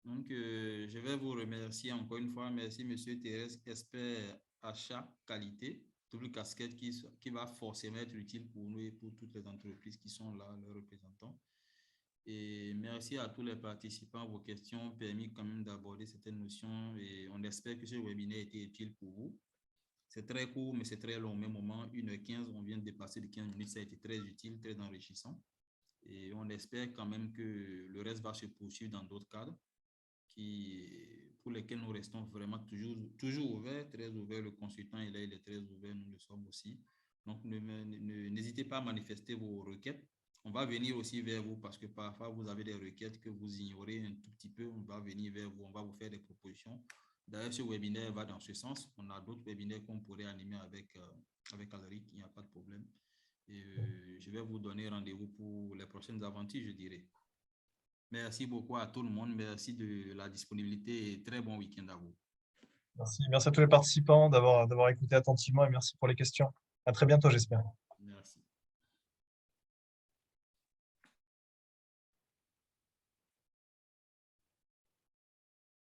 Donc, je vais vous remercier encore une fois. Merci, Monsieur Thérèse, expert achat qualité, double casquette qui va forcément être utile pour nous et pour toutes les entreprises qui sont là, leurs représentants. Et merci à tous les participants. Vos questions ont permis quand même d'aborder certaines notions et on espère que ce webinaire a été utile pour vous. C'est très court, mais c'est très long. Au même moment, 1h15, on vient de dépasser les 15 minutes. Ça a été très utile, très enrichissant. Et on espère quand même que le reste va se poursuivre dans d'autres cadres pour lesquels nous restons vraiment toujours ouverts, très ouverts. Le consultant est là, il est très ouvert, nous le sommes aussi. Donc, n'hésitez pas à manifester vos requêtes. On va venir aussi vers vous parce que parfois, vous avez des requêtes que vous ignorez un tout petit peu. On va venir vers vous, on va vous faire des propositions. D'ailleurs, ce webinaire va dans ce sens. On a d'autres webinaires qu'on pourrait animer avec Alaric, il n'y a pas de problème. Et je vais vous donner rendez-vous pour les prochaines aventures, je dirais. Merci beaucoup à tout le monde. Merci de la disponibilité et très bon week-end à vous. Merci à tous les participants d'avoir écouté attentivement et merci pour les questions. À très bientôt, j'espère.